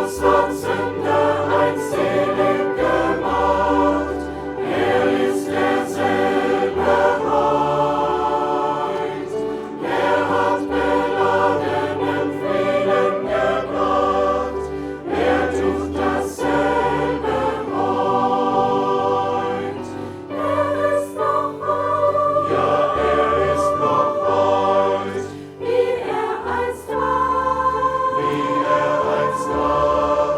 aus hat Sünde ein selig gemacht. Er ist derselbe heut. Er hat beladenen Frieden gebracht. Er tut dasselbe heut. Er ist noch heut. Ja, er ist noch heut. Wie er einst war. Wie er einst war.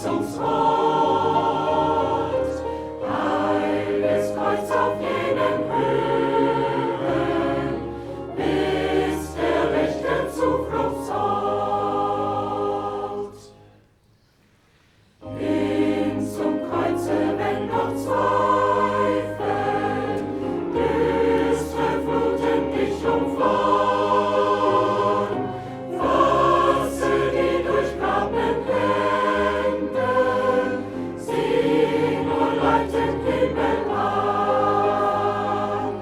Verheißungswort. Heiliges Kreuz auf jenen Höhen, bis der rechte Zufluchtsort. Hin zum Kreuze, wenn noch Zweifel düstre Fluten dich umfahren, fasse die durchgrabenen Hände, sieh nur leitend Himmel an.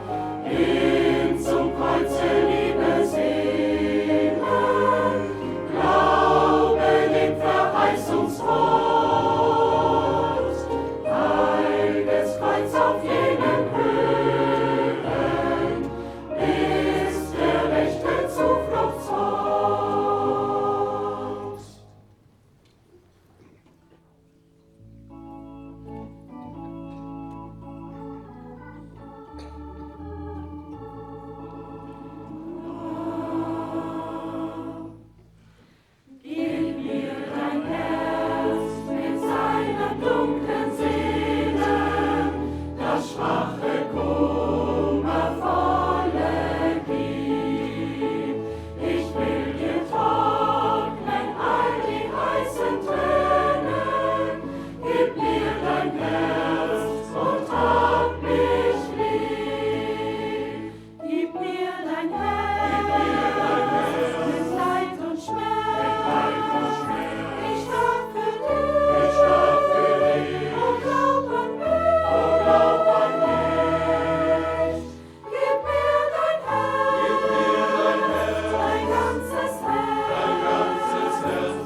Hin zum Kreuze, liebe Seelen, glaube dem Verheißungswort. Heiliges Kreuz auf jenen Höhen, ist der rechte Zufluchtsort. Gib mir dein Herz mit seinen dunklen Seelen, das schwache, kummervolle gib. Ich will dir trocknen all die heißen Tränen. Gib mir dein Herz und hab mich lieb. Gib mir dein Herz mit Leid und Schmerz. Ich starb für dich, oh glaub an mich. Gib mir dein Herz, dein ganzes Herz,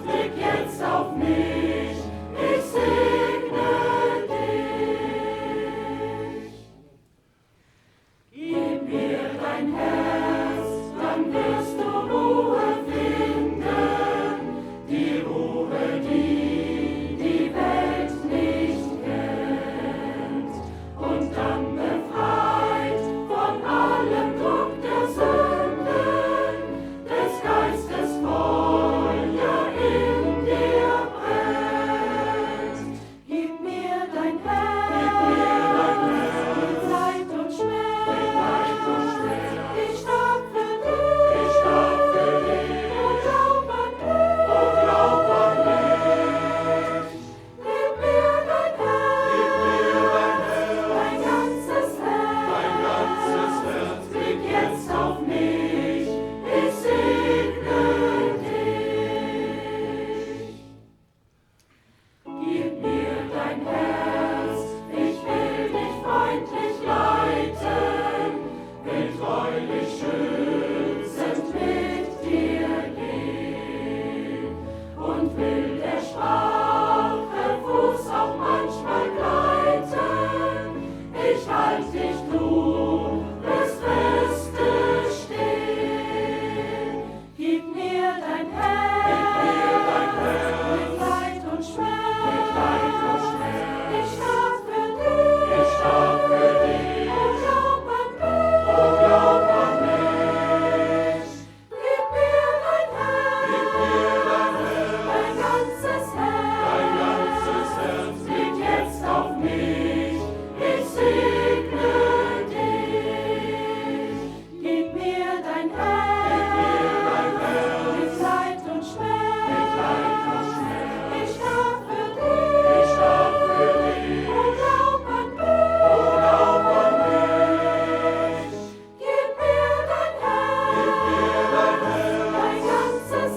leg jetzt auf mich, ich segne dich. Gib mir dein Herz, dann wirst du Ruhe finden, die Ruhe, die die Welt nicht kennt. Und dann befreit von allem Druck der Sünden, des Geistes Feuer in dir brennt. Gib mir dein Herz, mit Leid und Schmerz. Ich starb für dich, oh glaub an mich. Gib mir dein Herz, dein ganzes Herz, leg jetzt auf mich, ich segne dich. Gib mir dein Herz, ich will dich freundlich leiten, will treulich schützend mit dir gehen und will der schwache Fuß auch manchmal gleiten. Ich halt dich, du wirst feste stehen. Gib mir dein Herz, mit Leid und Schmerz. Ich starb für dich, oh glaub an mich. Gib mir dein Herz, dein ganzes Herz, leg jetzt auf mich, ich segne dich. Gib mir dein Herz, mit Leid und Schmerz. Ich starb für dich, oh glaub an mich. Gib mir dein Herz, dein ganzes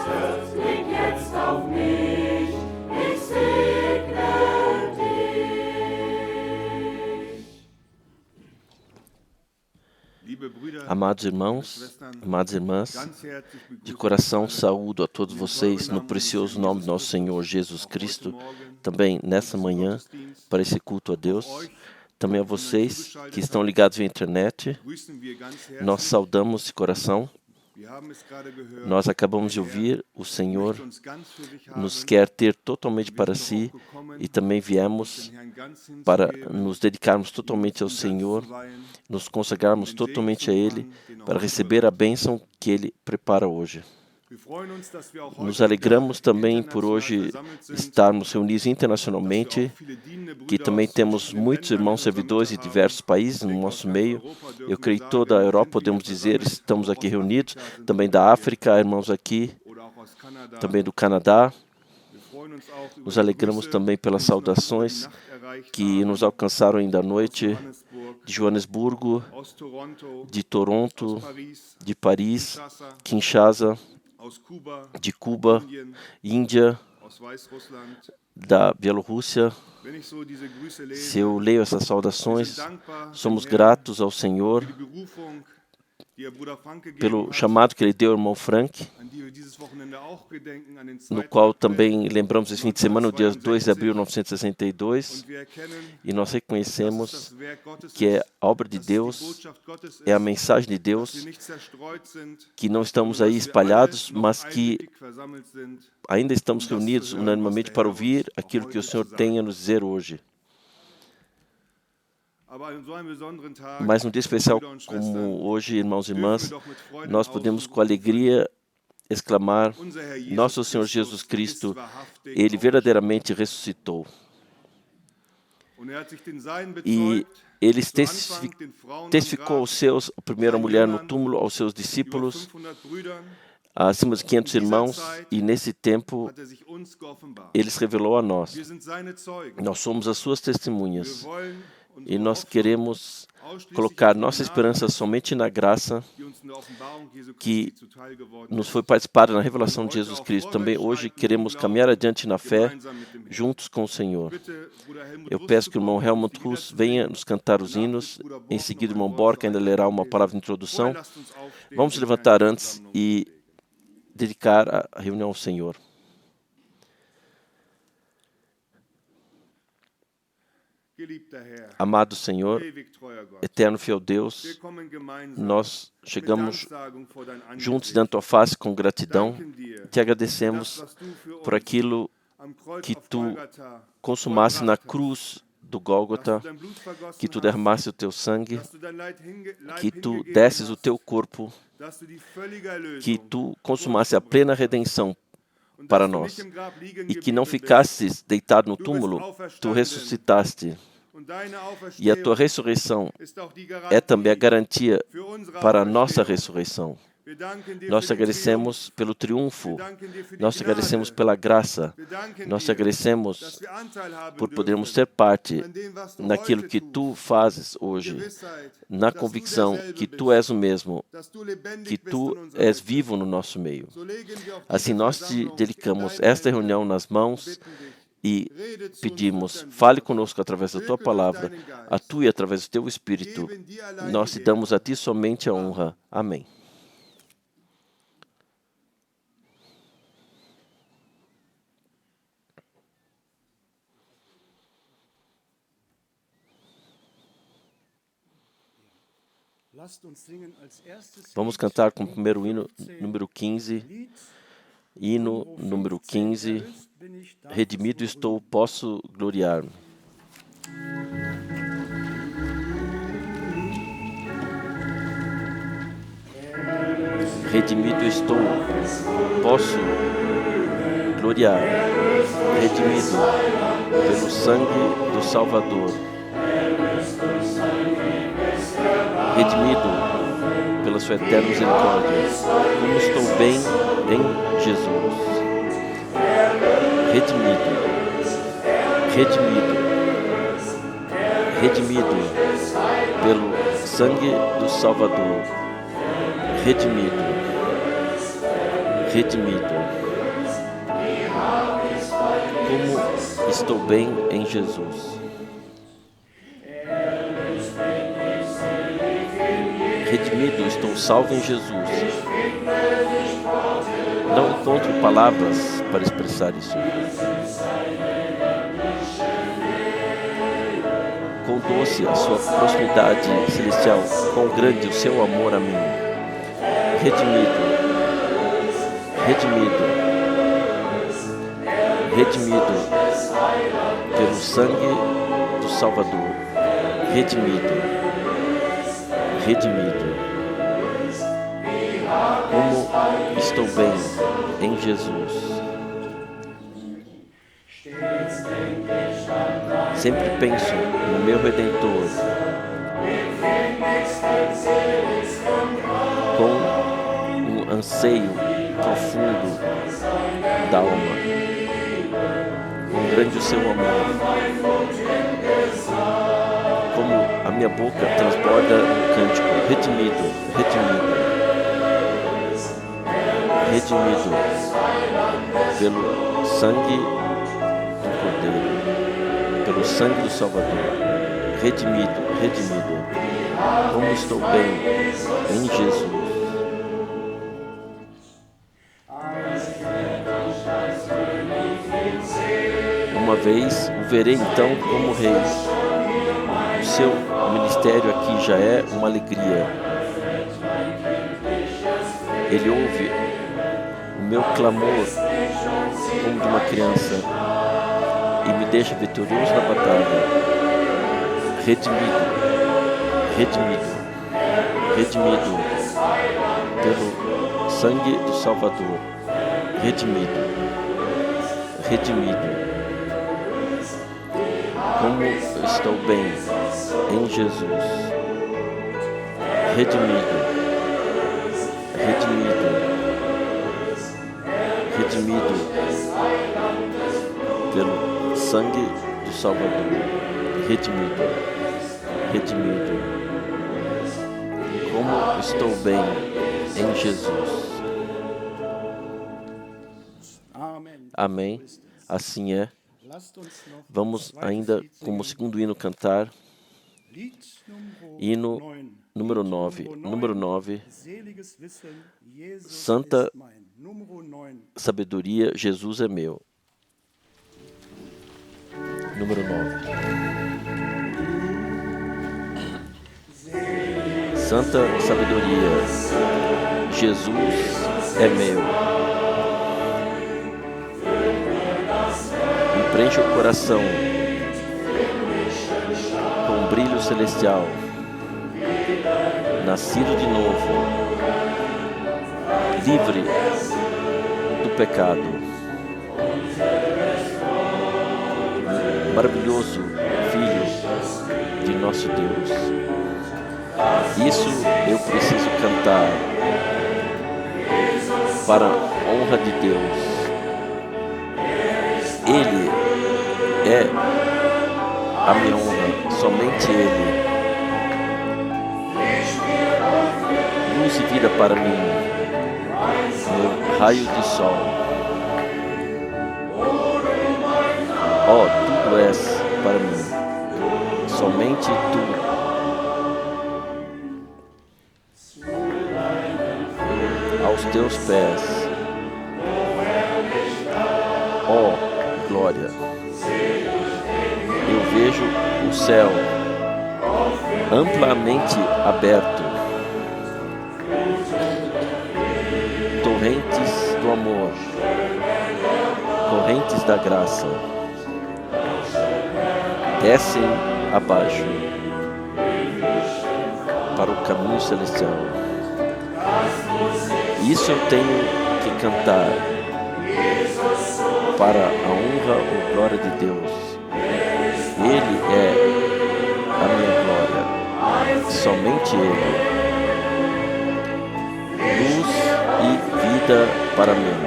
Herz, leg jetzt auf mich, ich segne dich. Amados irmãos, amadas irmãs, de coração saúdo a todos vocês no precioso nome do nosso Senhor Jesus Cristo, também nessa manhã, para esse culto a Deus. Também a vocês que estão ligados via internet, nós saudamos de coração. Nós acabamos de ouvir, o Senhor nos quer ter totalmente para si e também viemos para nos dedicarmos totalmente ao Senhor, nos consagrarmos totalmente a Ele para receber a bênção que Ele prepara hoje. Nos alegramos também por hoje estarmos reunidos internacionalmente, que também temos muitos irmãos servidores de diversos países no nosso meio. Eu creio que toda a Europa, podemos dizer, estamos aqui reunidos, também da África, irmãos aqui, também do Canadá. Nos alegramos também pelas saudações que nos alcançaram ainda à noite, de Joanesburgo, de Toronto, de Paris, Kinshasa, de Cuba, Índia, da Bielorrússia. Se eu leio essas saudações, somos gratos ao Senhor pelo chamado que Ele deu ao irmão Frank, no qual também lembramos esse fim de semana, no dia 2 de abril de 1962, e nós reconhecemos que é a obra de Deus, é a mensagem de Deus, que não estamos aí espalhados, mas que ainda estamos reunidos unanimemente para ouvir aquilo que o Senhor tem a nos dizer hoje. Mas num dia especial como hoje, irmãos e irmãs, nós podemos com alegria exclamar: Nosso Senhor Jesus Cristo, Ele verdadeiramente ressuscitou. E Ele testificou aos seus, a primeira mulher no túmulo, aos seus discípulos, acima de 500 irmãos, e nesse tempo Ele se revelou a nós. Nós somos as suas testemunhas. E nós queremos colocar nossa esperança somente na graça que nos foi participada na revelação de Jesus Cristo. Também hoje queremos caminhar adiante na fé, juntos com o Senhor. Eu peço que o irmão Helmut Russ venha nos cantar os hinos. Em seguida, o irmão Borca ainda lerá uma palavra de introdução. Vamos levantar antes e dedicar a reunião ao Senhor. Amado Senhor, eterno fiel Deus, nós chegamos juntos diante da tua face com gratidão. Te agradecemos por aquilo que tu consumaste na cruz do Gólgota, que tu derramaste o teu sangue, que tu desses o teu corpo, que tu consumaste a plena redenção para nós, e que não ficastes deitado no túmulo, tu ressuscitaste. E a tua ressurreição é também a garantia para a nossa ressurreição. Nós te agradecemos pelo triunfo, nós te agradecemos pela graça, nós te agradecemos por podermos ter parte naquilo que tu fazes hoje, na convicção que tu és o mesmo, que tu és vivo no nosso meio. Assim nós te dedicamos esta reunião nas mãos e pedimos: fale conosco através da tua palavra, atue através do teu Espírito. Nós te damos a ti somente a honra. Amém. Vamos cantar com o primeiro hino, número 15. Hino número 15. Redimido estou, posso gloriar-me. Redimido estou, posso gloriar. Redimido pelo sangue do Salvador. Redimido pela sua eterna misericórdia. Como estou bem em Jesus. Redimido, redimido, redimido pelo sangue do Salvador. Redimido, redimido. Como estou bem em Jesus. Redimido, estou salvo em Jesus. Não encontro palavras para expressar isso. Quão doce a sua proximidade celestial, quão grande o seu amor a mim. Redimido, redimido, redimido pelo sangue do Salvador. Redimido, redimido. Como estou bem em Jesus. Sempre penso no meu Redentor com um anseio profundo da alma. Quão grande o seu amor. Como a minha boca transborda um cântico. Redimido, redimido. Redimido pelo sangue do Cordeiro, pelo sangue do Salvador. Redimido, redimido. Como estou bem em Jesus. Uma vez o verei então como rei. O seu ministério aqui já é uma alegria. Ele ouve o meu clamor como de uma criança e me deixa vitorioso na batalha. Redimido, redimido, redimido pelo sangue do Salvador. Redimido, redimido. Como estou bem em Jesus. Redimido, redimido, redimido pelo sangue do Salvador. Redimido, redimido. Como estou bem em Jesus. Amém. Assim é. Vamos ainda, como segundo hino, cantar hino número 9. Número 9. Santa sabedoria, Jesus é meu. Número 9. Santa sabedoria, Jesus é meu. Preenche o coração com um brilho celestial, nascido de novo, livre do pecado, maravilhoso Filho de nosso Deus. Isso eu preciso cantar para a honra de Deus. Ele é a minha honra, somente Ele. Luz e vida para mim, meu raio de sol. Tudo és para mim, somente Tu. Aos Teus pés, glória. Eu vejo o céu amplamente aberto, torrentes do amor, correntes da graça, descem abaixo para o caminho celestial. Isso eu tenho que cantar para a honra ou glória de Deus. Ele é a minha glória, somente Ele. Luz e vida para mim,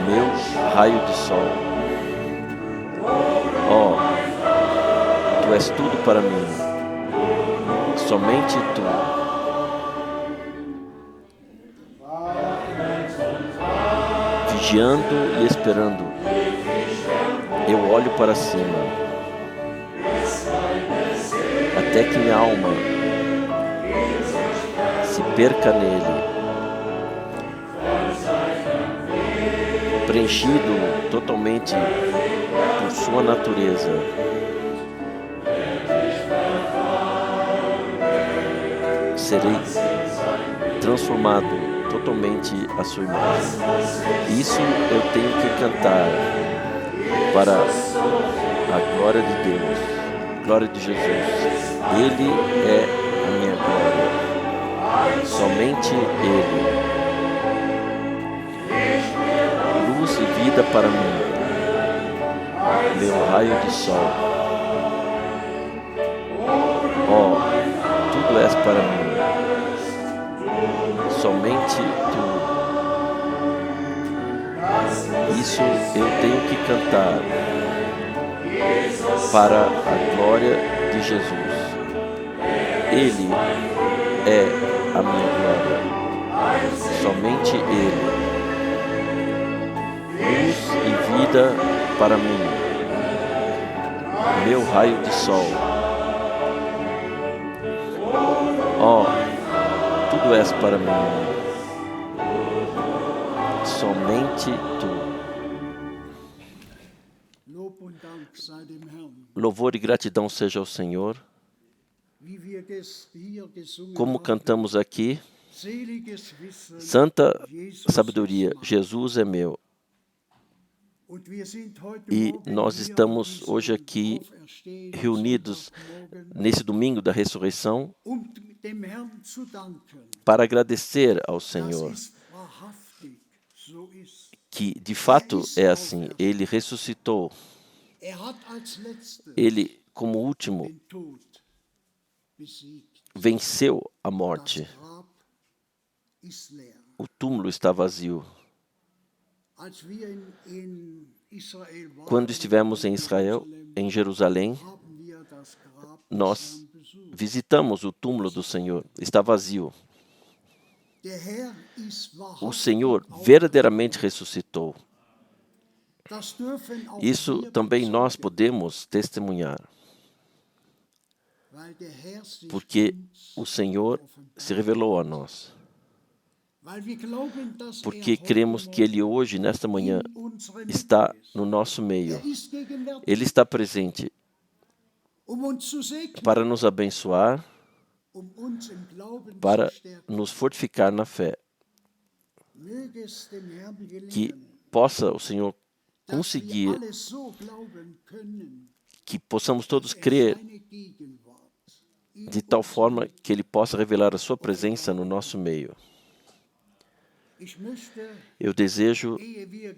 meu raio de sol. Tu és tudo para mim, somente Tu. Vigiando e esperando, eu olho para cima, até que minha alma se perca nele, preenchido totalmente por sua natureza. Serei transformado totalmente a sua imagem. Isso eu tenho que cantar para a glória de Deus, glória de Jesus. Ele é a minha glória. somente Ele, luz e vida para mim, meu raio de sol. Oh, tudo és para mim, somente Tu. Isso eu tenho que cantar para a glória de Jesus. Ele é a minha glória, somente Ele, luz e vida para mim, meu raio de sol. Oh, tudo és para mim, somente Tu. Louvor e gratidão seja ao Senhor. Como cantamos aqui, santa sabedoria, Jesus é meu. E nós estamos hoje aqui reunidos nesse domingo da ressurreição para agradecer ao Senhor, que de fato é assim, Ele ressuscitou. Ele, como último, venceu a morte. O túmulo está vazio. Quando estivemos em Israel, em Jerusalém, nós visitamos o túmulo do Senhor. Está vazio. O Senhor verdadeiramente ressuscitou. Isso também nós podemos testemunhar, porque o Senhor se revelou a nós. Porque cremos que Ele hoje, nesta manhã, está no nosso meio. Ele está presente para nos abençoar, para nos fortificar na fé. Que possa o Senhor conseguir, que possamos todos crer de tal forma que Ele possa revelar a sua presença no nosso meio. Eu desejo,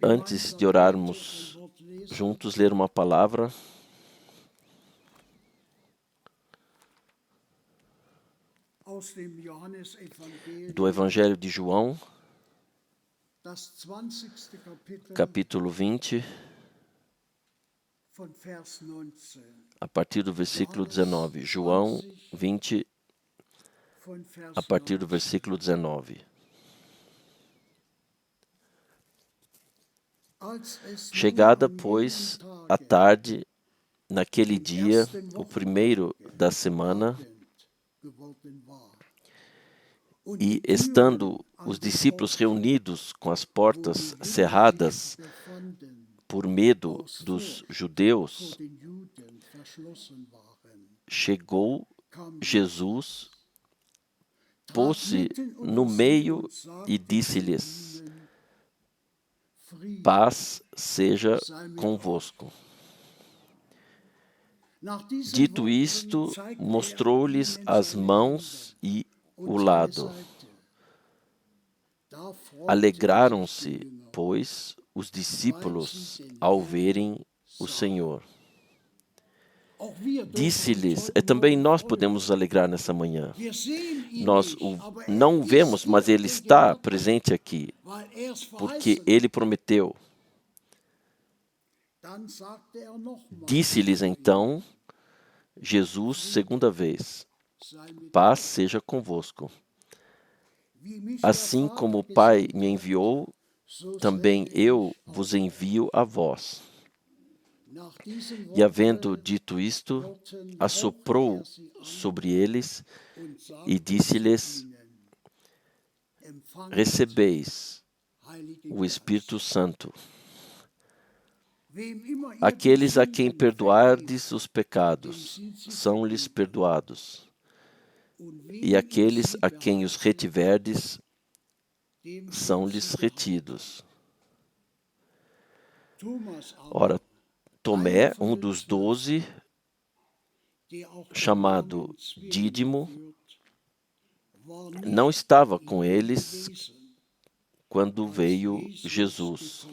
antes de orarmos juntos, ler uma palavra do Evangelho de João, capítulo 20, a partir do versículo 19. João 20, a partir do versículo 19. Chegada, pois, a tarde, naquele dia, o primeiro da semana, e estando os discípulos reunidos com as portas cerradas por medo dos judeus, chegou Jesus, pôs-se no meio e disse-lhes: paz seja convosco. Dito isto, mostrou-lhes as mãos e o lado. Alegraram-se, pois, os discípulos ao verem o Senhor. Disse-lhes, também nós podemos nos alegrar nessa manhã. Nós não o vemos, mas Ele está presente aqui, porque Ele prometeu. Disse-lhes então Jesus, segunda vez: paz seja convosco. Assim como o Pai me enviou, também eu vos envio a vós. E havendo dito isto, assoprou sobre eles e disse-lhes: recebeis o Espírito Santo. Aqueles a quem perdoardes os pecados, são-lhes perdoados. E aqueles a quem os retiverdes, são-lhes retidos. Ora, Tomé, um dos 12, chamado Dídimo, não estava com eles quando veio Jesus.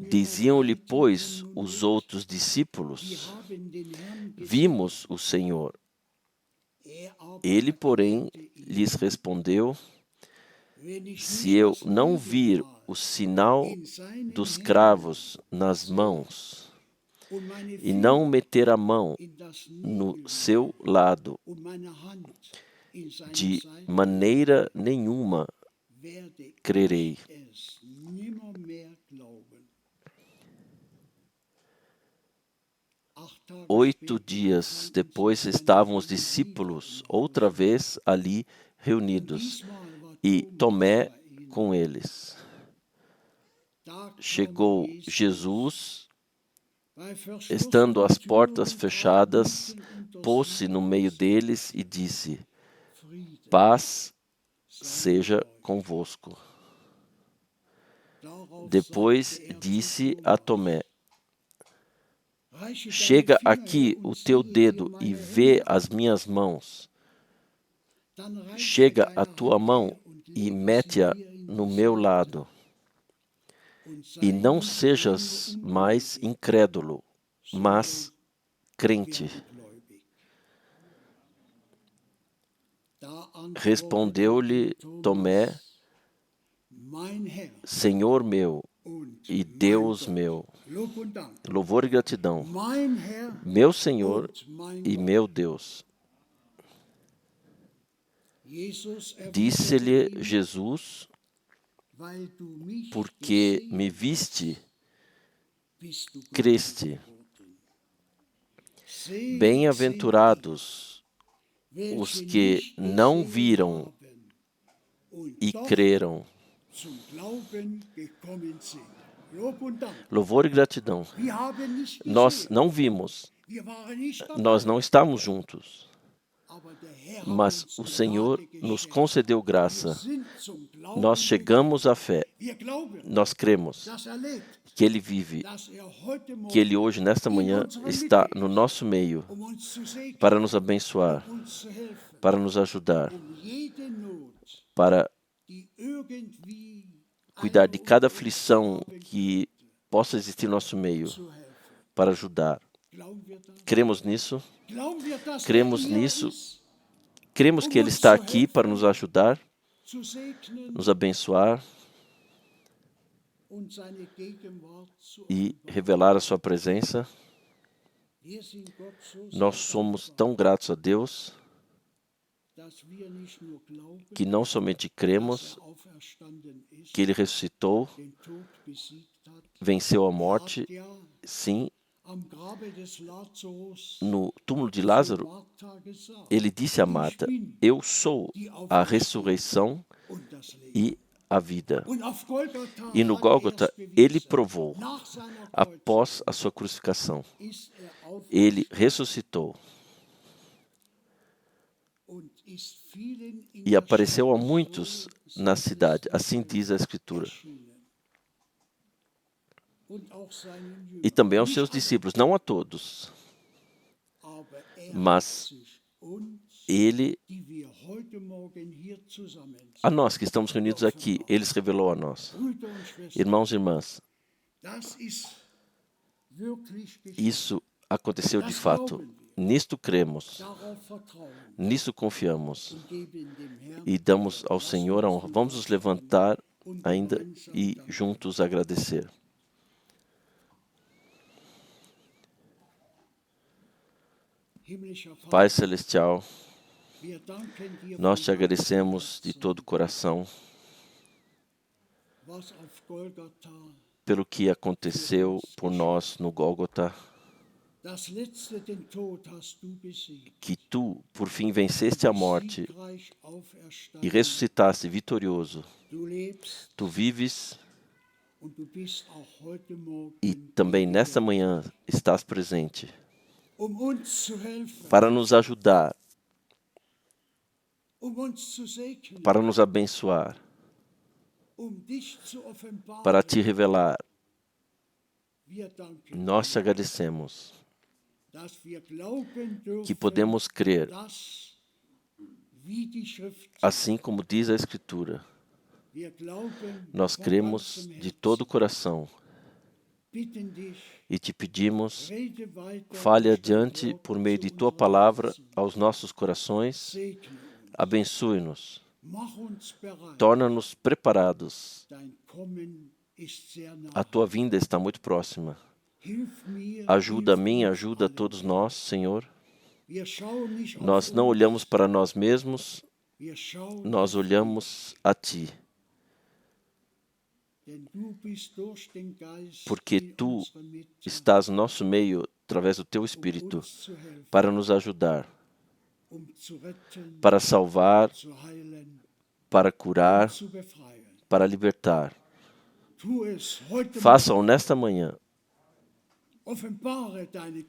Diziam-lhe, pois, os outros discípulos: vimos o Senhor. Ele, porém, lhes respondeu: se eu não vir o sinal dos cravos nas mãos, e não meter a mão no seu lado, de maneira nenhuma crerei. 8 dias depois estavam os discípulos outra vez ali reunidos, e Tomé com eles. Chegou Jesus, estando as portas fechadas, pôs-se no meio deles e disse: paz seja convosco. Depois disse a Tomé: chega aqui o teu dedo e vê as minhas mãos. Chega a tua mão e mete-a no meu lado. E não sejas mais incrédulo, mas crente. Respondeu-lhe Tomé: Senhor meu e Deus meu. Louvor e gratidão. Meu Senhor e meu Deus. Disse-lhe Jesus: porque me viste, creste. Bem-aventurados os que não viram e creram. Louvor e gratidão. Nós não vimos, nós não estamos juntos, mas o Senhor nos concedeu graça. Nós chegamos à fé, nós cremos que Ele vive, que Ele hoje, nesta manhã, está no nosso meio para nos abençoar, para nos ajudar, para cuidar de cada aflição que possa existir no nosso meio, para ajudar. Cremos nisso? Cremos nisso? Cremos que Ele está aqui para nos ajudar, nos abençoar e revelar a Sua presença. Nós somos tão gratos a Deus que não somente cremos que Ele ressuscitou, venceu a morte, sim. No túmulo de Lázaro, Ele disse a Marta: eu sou a ressurreição e a vida. E no Gólgota, Ele provou, após a sua crucificação, Ele ressuscitou e apareceu a muitos na cidade, assim diz a Escritura. E também aos seus discípulos, não a todos, mas Ele, a nós que estamos reunidos aqui, Ele se revelou a nós. Irmãos e irmãs, isso aconteceu de fato. Nisto cremos, nisso confiamos e damos ao Senhor a honra. Vamos nos levantar ainda e juntos agradecer. Pai Celestial, nós te agradecemos de todo o coração pelo que aconteceu por nós no Gólgota, que tu, por fim, venceste a morte e ressuscitaste vitorioso. Tu vives e também nesta manhã estás presente para nos ajudar, para nos abençoar, para te revelar. Nós te agradecemos que podemos crer, assim como diz a Escritura. Nós cremos de todo o coração e te pedimos, fale adiante por meio de tua palavra aos nossos corações, abençoe-nos, torna-nos preparados. A tua vinda está muito próxima. Ajuda a mim, ajuda a todos nós, Senhor. Nós não olhamos para nós mesmos, nós olhamos a Ti. Porque Tu estás no nosso meio, através do Teu Espírito, para nos ajudar, para salvar, para curar, para libertar. Faça-o nesta manhã.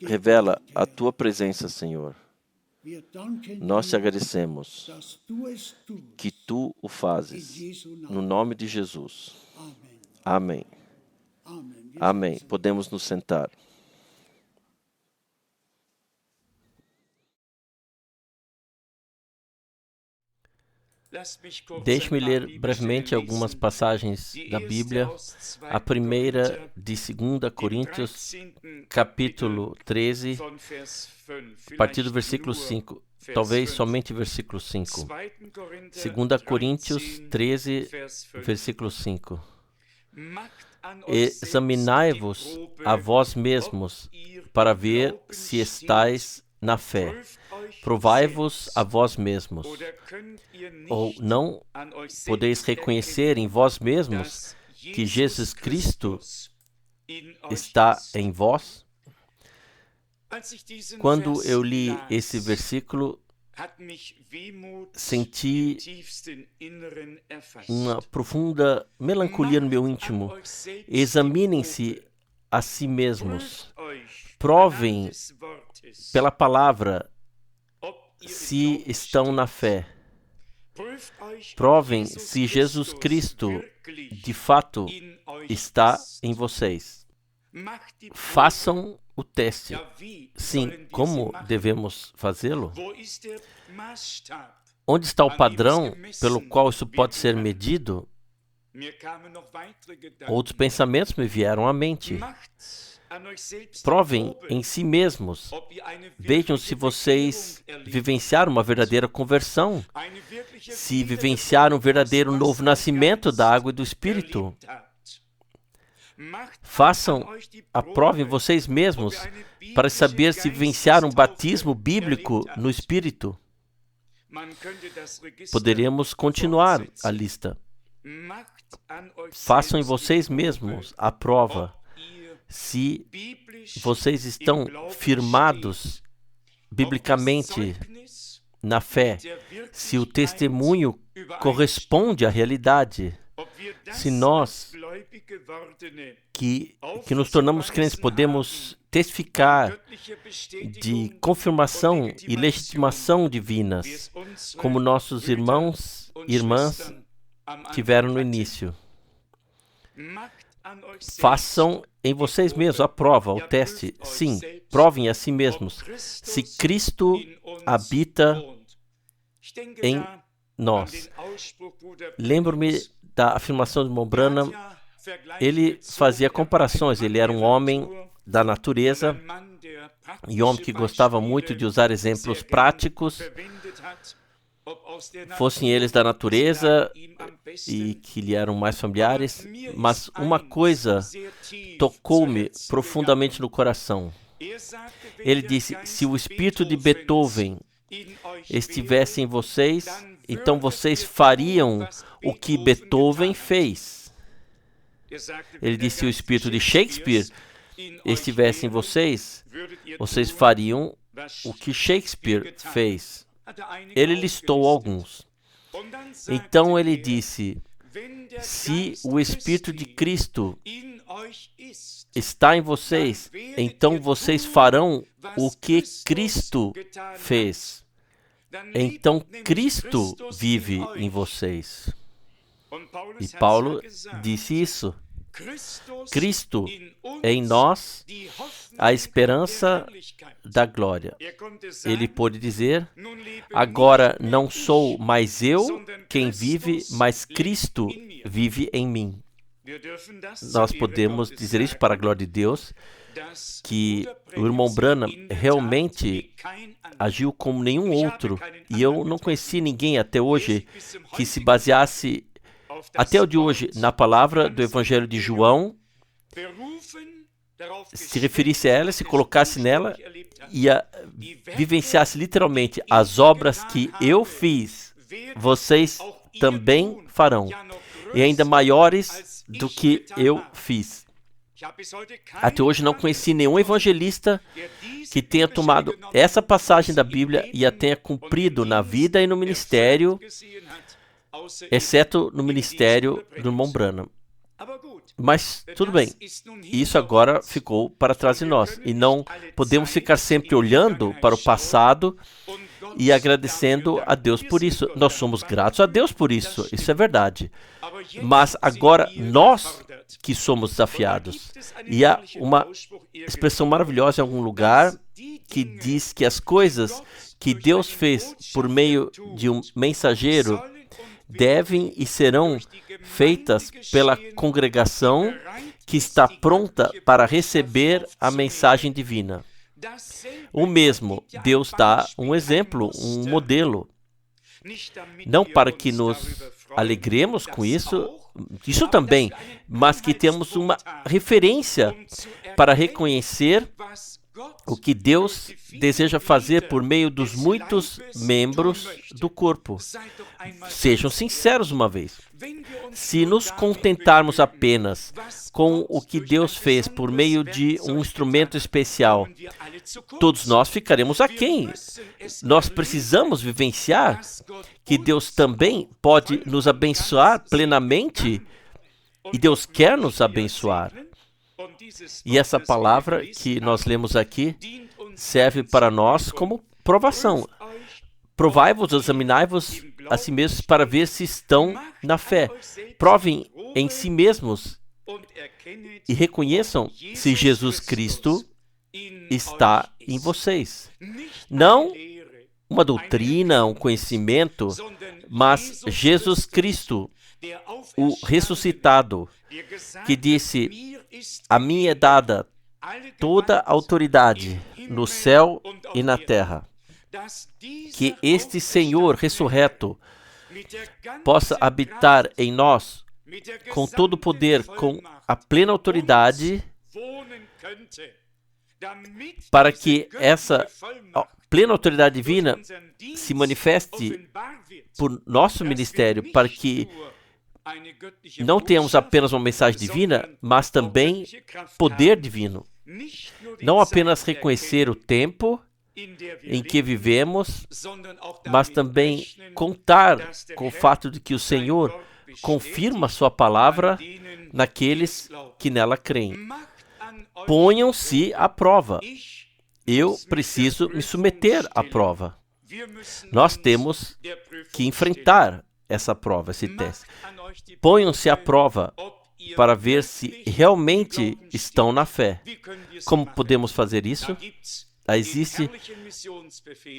Revela a Tua presença, Senhor. Nós te agradecemos que Tu o fazes, no nome de Jesus. Amém. Amém. Podemos nos sentar. Deixe-me ler brevemente algumas passagens da Bíblia. A primeira de 2 Coríntios, capítulo 13, a partir do versículo 5. Talvez somente versículo 5. 2 Coríntios 13, versículo 5. Examinai-vos a vós mesmos, para ver se estáis na fé. Provai-vos a vós mesmos. Ou não podeis reconhecer em vós mesmos que Jesus Cristo está em vós? Quando eu li esse versículo, senti uma profunda melancolia no meu íntimo. Examinem-se a si mesmos. Provem pela palavra se estão na fé. Provem se Jesus Cristo de fato está em vocês. Façam o teste. Sim, como devemos fazê-lo? Onde está o padrão pelo qual isso pode ser medido? Outros pensamentos me vieram à mente. Provem em si mesmos. Vejam se vocês vivenciaram uma verdadeira conversão, se vivenciaram um verdadeiro novo nascimento da água e do Espírito. Façam a prova em vocês mesmos para saber se vivenciaram um batismo bíblico no Espírito. Poderíamos continuar a lista. Façam em vocês mesmos a prova se vocês estão firmados biblicamente na fé, se o testemunho corresponde à realidade, se nós que nos tornamos crentes podemos testificar de confirmação e legitimação divinas, como nossos irmãos e irmãs tiveram no início. Façam em vocês mesmos a prova, o teste. Sim, provem a si mesmos se Cristo habita em nós. Lembro-me da afirmação de irmão Branham. Ele fazia comparações. Ele era um homem da natureza e homem que gostava muito de usar exemplos práticos, fossem eles da natureza e que lhe eram mais familiares, mas uma coisa tocou-me profundamente no coração. Ele disse: se o espírito de Beethoven estivesse em vocês, então vocês fariam o que Beethoven fez. Ele disse: se o espírito de Shakespeare estivesse em vocês, vocês fariam o que Shakespeare fez. Ele listou alguns. Então ele disse: se o Espírito de Cristo está em vocês, então vocês farão o que Cristo fez. Então Cristo vive em vocês. E Paulo disse isso. Cristo é em nós a esperança da glória. Ele pôde dizer: agora não sou mais eu quem vive, mas Cristo vive em mim. Nós podemos dizer isso para a glória de Deus, que o irmão Branham realmente agiu como nenhum outro, e eu não conheci ninguém até hoje que se baseasse, até o de hoje, na palavra do Evangelho de João, se referisse a ela, se colocasse nela e a vivenciasse literalmente: as obras que eu fiz, vocês também farão, e ainda maiores do que eu fiz. Até hoje não conheci nenhum evangelista que tenha tomado essa passagem da Bíblia e a tenha cumprido na vida e no ministério, exceto no ministério do irmão Branham. Mas tudo bem, isso agora ficou para trás de nós, e não podemos ficar sempre olhando para o passado e agradecendo a Deus por isso. Nós somos gratos a Deus por isso, isso é verdade. Mas agora nós que somos desafiados. E há uma expressão maravilhosa em algum lugar que diz que as coisas que Deus fez por meio de um mensageiro devem e serão feitas pela congregação que está pronta para receber a mensagem divina. O mesmo, Deus dá um exemplo, um modelo. Não para que nos alegremos com isso, isso também, mas que temos uma referência para reconhecer o que Deus deseja fazer por meio dos muitos membros do corpo. Sejam sinceros uma vez. Se nos contentarmos apenas com o que Deus fez por meio de um instrumento especial, todos nós ficaremos aquém. Nós precisamos vivenciar que Deus também pode nos abençoar plenamente, e Deus quer nos abençoar. E essa palavra que nós lemos aqui serve para nós como provação. Provai-vos, examinai-vos a si mesmos para ver se estão na fé. Provem em si mesmos e reconheçam se Jesus Cristo está em vocês. Não uma doutrina, um conhecimento, mas Jesus Cristo, o ressuscitado, que disse: a mim é dada toda a autoridade no céu e na terra. Que este Senhor ressurreto possa habitar em nós com todo o poder, com a plena autoridade, para que essa plena autoridade divina se manifeste por nosso ministério, para que não tenhamos apenas uma mensagem divina, mas também poder divino. Não apenas reconhecer o tempo em que vivemos, mas também contar com o fato de que o Senhor confirma sua palavra naqueles que nela creem. Ponham-se à prova. Eu preciso me submeter à prova. Nós temos que enfrentar essa prova, esse teste. Ponham-se à prova para ver se realmente estão na fé. Como podemos fazer isso? Existe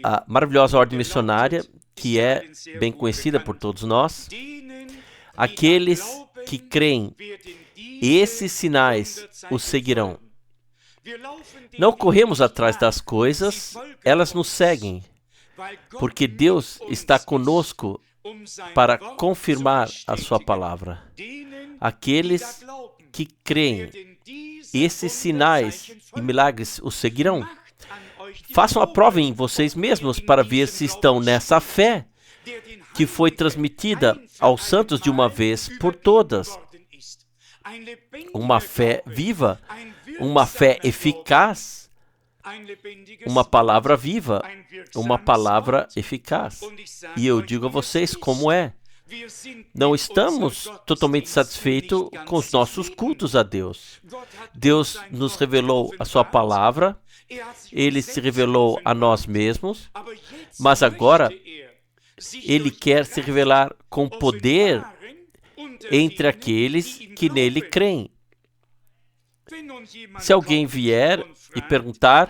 a maravilhosa ordem missionária, que é bem conhecida por todos nós. Aqueles que creem, esses sinais os seguirão. Não corremos atrás das coisas, elas nos seguem, porque Deus está conosco para confirmar a sua palavra. Aqueles que creem, esses sinais e milagres os seguirão. Façam a prova em vocês mesmos para ver se estão nessa fé que foi transmitida aos santos de uma vez por todas. Uma fé viva, uma fé eficaz, uma palavra viva, uma palavra eficaz. E eu digo a vocês como é. Não estamos totalmente satisfeitos com os nossos cultos a Deus. Deus nos revelou a sua palavra, Ele se revelou a nós mesmos, mas agora Ele quer se revelar com poder entre aqueles que nele creem. Se alguém vier e perguntar,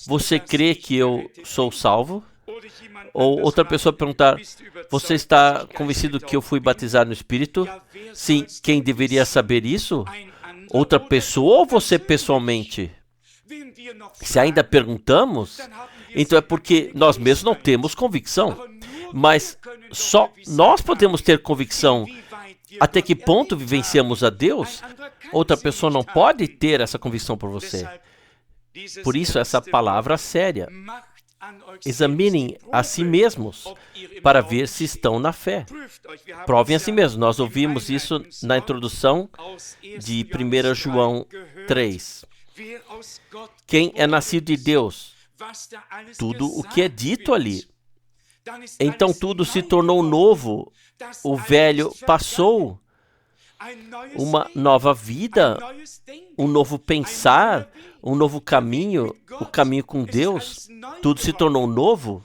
você crê que eu sou salvo? Ou outra pessoa perguntar, você está convencido que eu fui batizado no Espírito? Sim, quem deveria saber isso? Outra pessoa ou você pessoalmente? Se ainda perguntamos, então é porque nós mesmos não temos convicção. Mas só nós podemos ter convicção. Até que ponto vivenciamos a Deus? Outra pessoa não pode ter essa convicção por você. Por isso, essa palavra séria. Examinem a si mesmos para ver se estão na fé. Provem a si mesmos. Nós ouvimos isso na introdução de 1 João 3. Quem é nascido de Deus? Tudo o que é dito ali. Então tudo se tornou novo. O velho passou. Uma nova vida, um novo pensar, um novo caminho, o caminho com Deus. Tudo se tornou novo.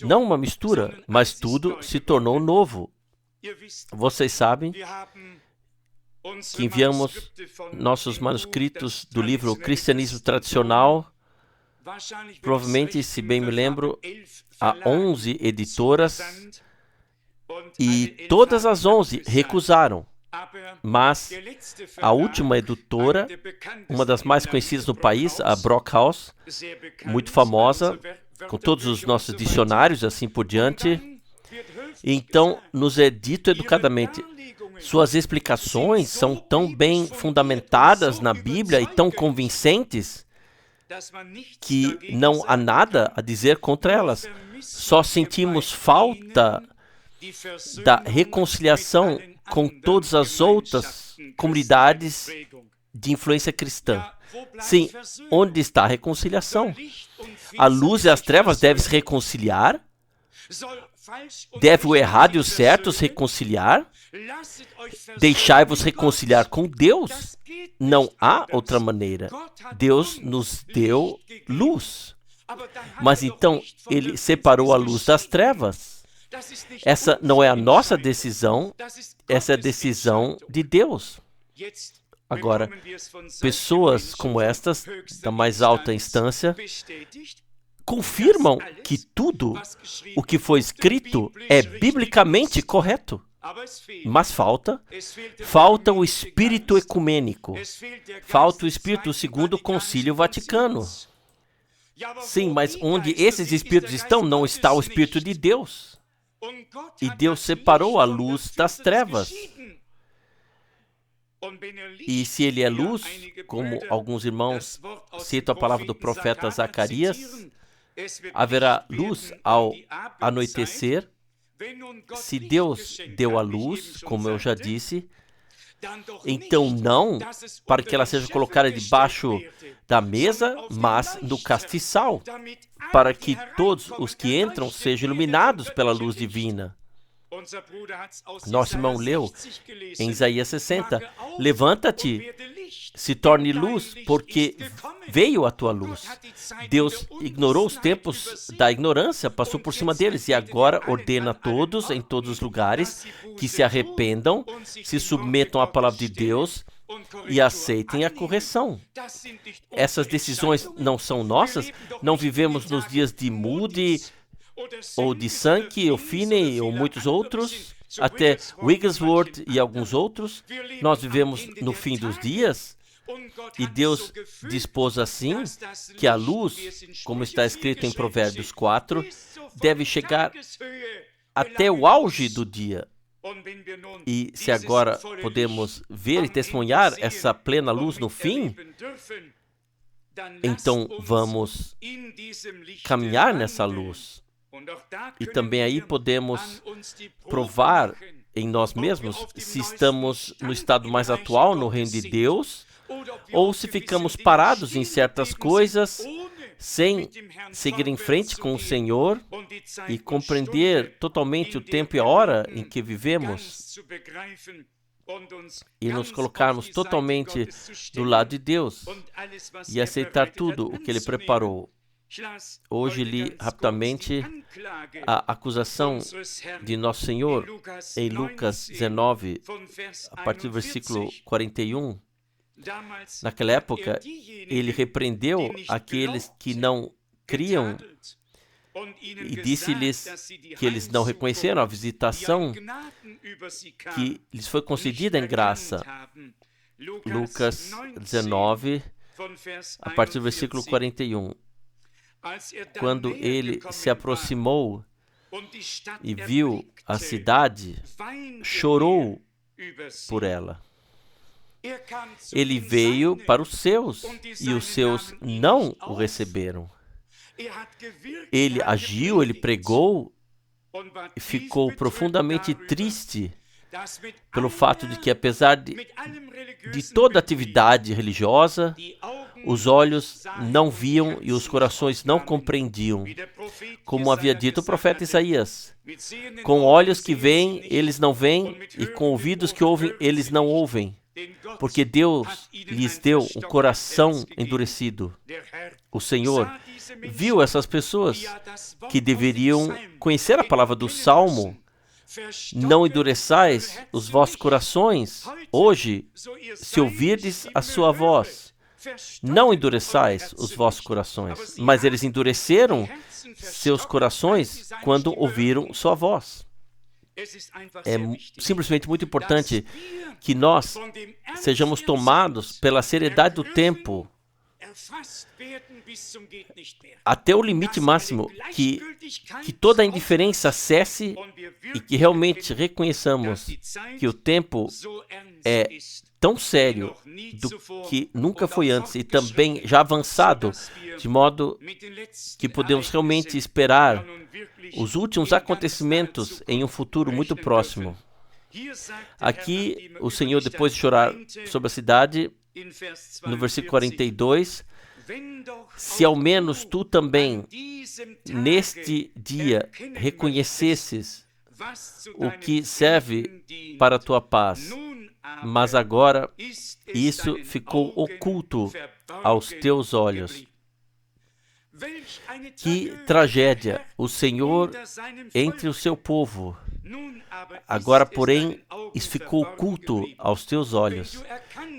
Não uma mistura, mas tudo se tornou novo. Vocês sabem que enviamos nossos manuscritos do livro Cristianismo Tradicional, provavelmente, se bem me lembro, a 11 editoras, e todas as 11 recusaram. Mas a última editora, uma das mais conhecidas no país, a Brockhaus, muito famosa, com todos os nossos dicionários, assim por diante, então nos é dito educadamente, suas explicações são tão bem fundamentadas na Bíblia e tão convincentes que não há nada a dizer contra elas. Só sentimos falta da reconciliação com todas as outras comunidades de influência cristã. Sim, onde está a reconciliação? A luz e as trevas devem se reconciliar? Deve o errado e o certo se reconciliar? Deixai-vos reconciliar com Deus? Não há outra maneira. Deus nos deu luz. Mas então, Ele separou a luz das trevas. Essa não é a nossa decisão, essa é a decisão de Deus. Agora, pessoas como estas, da mais alta instância, confirmam que tudo o que foi escrito é biblicamente correto. Mas falta o espírito ecumênico, falta o espírito do segundo concílio vaticano. Sim, mas onde esses espíritos estão, não está o Espírito de Deus. E Deus separou a luz das trevas. E se Ele é luz, como alguns irmãos citam a palavra do profeta Zacarias, haverá luz ao anoitecer. Se Deus deu a luz, como eu já disse, então não para que ela seja colocada debaixo da mesa, mas no castiçal, para que todos os que entram sejam iluminados pela luz divina. Nosso irmão leu em Isaías 60, levanta-te, se torne luz, porque veio a tua luz. Deus ignorou os tempos da ignorância, passou por cima deles e agora ordena a todos, em todos os lugares, que se arrependam, se submetam à palavra de Deus e aceitem a correção. Essas decisões não são nossas, não vivemos nos dias de Moody, ou de Sankey, ou Finney, ou muitos outros, até Wigglesworth e alguns outros. Nós vivemos no fim dos dias e Deus dispôs assim que a luz, como está escrito em Provérbios 4, deve chegar até o auge do dia. E se agora podemos ver e testemunhar essa plena luz no fim, então vamos caminhar nessa luz. E também aí podemos provar em nós mesmos se estamos no estado mais atual no reino de Deus ou se ficamos parados em certas coisas sem seguir em frente com o Senhor e compreender totalmente o tempo e a hora em que vivemos e nos colocarmos totalmente do lado de Deus e aceitar tudo o que Ele preparou. Hoje li rapidamente a acusação de Nosso Senhor em Lucas 19, a partir do versículo 41. Naquela época, ele repreendeu aqueles que não criam e disse-lhes que eles não reconheceram a visitação que lhes foi concedida em graça. Lucas 19, a partir do versículo 41. Quando ele se aproximou e viu a cidade, chorou por ela. Ele veio para os seus, e os seus não o receberam. Ele agiu, ele pregou, e ficou profundamente triste pelo fato de que, apesar de toda atividade religiosa, os olhos não viam e os corações não compreendiam. Como havia dito o profeta Isaías, com olhos que veem, eles não veem, e com ouvidos que ouvem, eles não ouvem. Porque Deus lhes deu um coração endurecido. O Senhor viu essas pessoas que deveriam conhecer a palavra do Salmo. Não endureçais os vossos corações. Hoje, se ouvirdes a sua voz, não endureçais os vossos corações. Mas eles endureceram seus corações quando ouviram sua voz. É simplesmente muito importante que nós sejamos tomados pela seriedade do tempo até o limite máximo, que toda a indiferença cesse e que realmente reconheçamos que o tempo é tão sério do que nunca foi antes e também já avançado, de modo que podemos realmente esperar os últimos acontecimentos em um futuro muito próximo. Aqui, o Senhor, depois de chorar sobre a cidade, no versículo 42, se ao menos tu também, neste dia, reconhecesses o que serve para a tua paz, mas agora isso ficou oculto aos teus olhos. Que tragédia! O Senhor entre o seu povo. Agora, porém, isso ficou oculto aos teus olhos.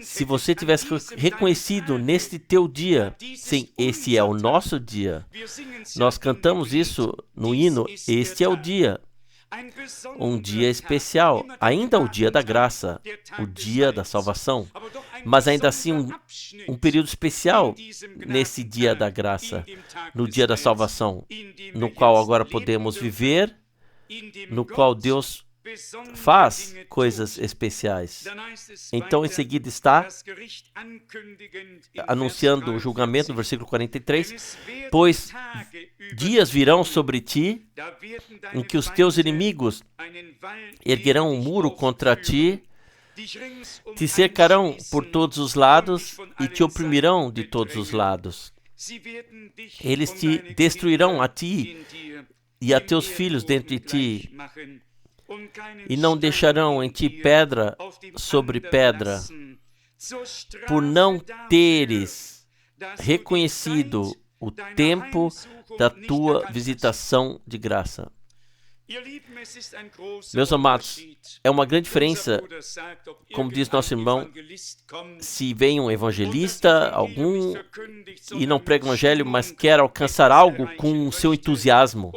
Se você tivesse reconhecido neste teu dia, sim, esse é o nosso dia. Nós cantamos isso no hino, este é o dia. Um dia especial, ainda o dia da graça, o dia da salvação, mas ainda assim um período especial nesse dia da graça, no dia da salvação, no qual agora podemos viver, no qual Deus faz coisas especiais. Então, em seguida está anunciando o julgamento, no versículo 43, pois dias virão sobre ti em que os teus inimigos erguerão um muro contra ti, te cercarão por todos os lados e te oprimirão de todos os lados. Eles te destruirão a ti e a teus filhos dentro de ti, e não deixarão em ti pedra sobre pedra, por não teres reconhecido o tempo da tua visitação de graça. Meus amados, é uma grande diferença, como diz nosso irmão, se vem um evangelista, algum, e não prega o evangelho, mas quer alcançar algo com o seu entusiasmo.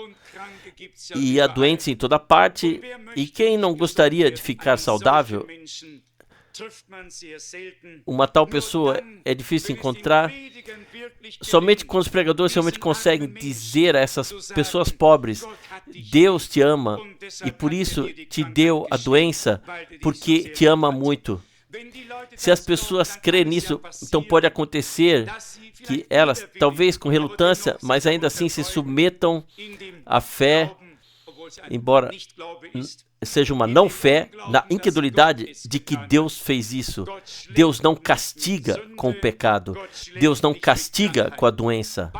E há doentes em toda parte, e quem não gostaria de ficar saudável? Uma tal pessoa é difícil encontrar. Somente quando os pregadores realmente conseguem dizer a essas pessoas pobres, Deus te ama e por isso te deu a doença, porque te ama muito. Se as pessoas crêem nisso, então pode acontecer que elas, talvez com relutância, mas ainda assim se submetam à fé, embora seja uma não fé, na incredulidade de que Deus fez isso. Deus não castiga com o pecado. Deus não castiga com a doença.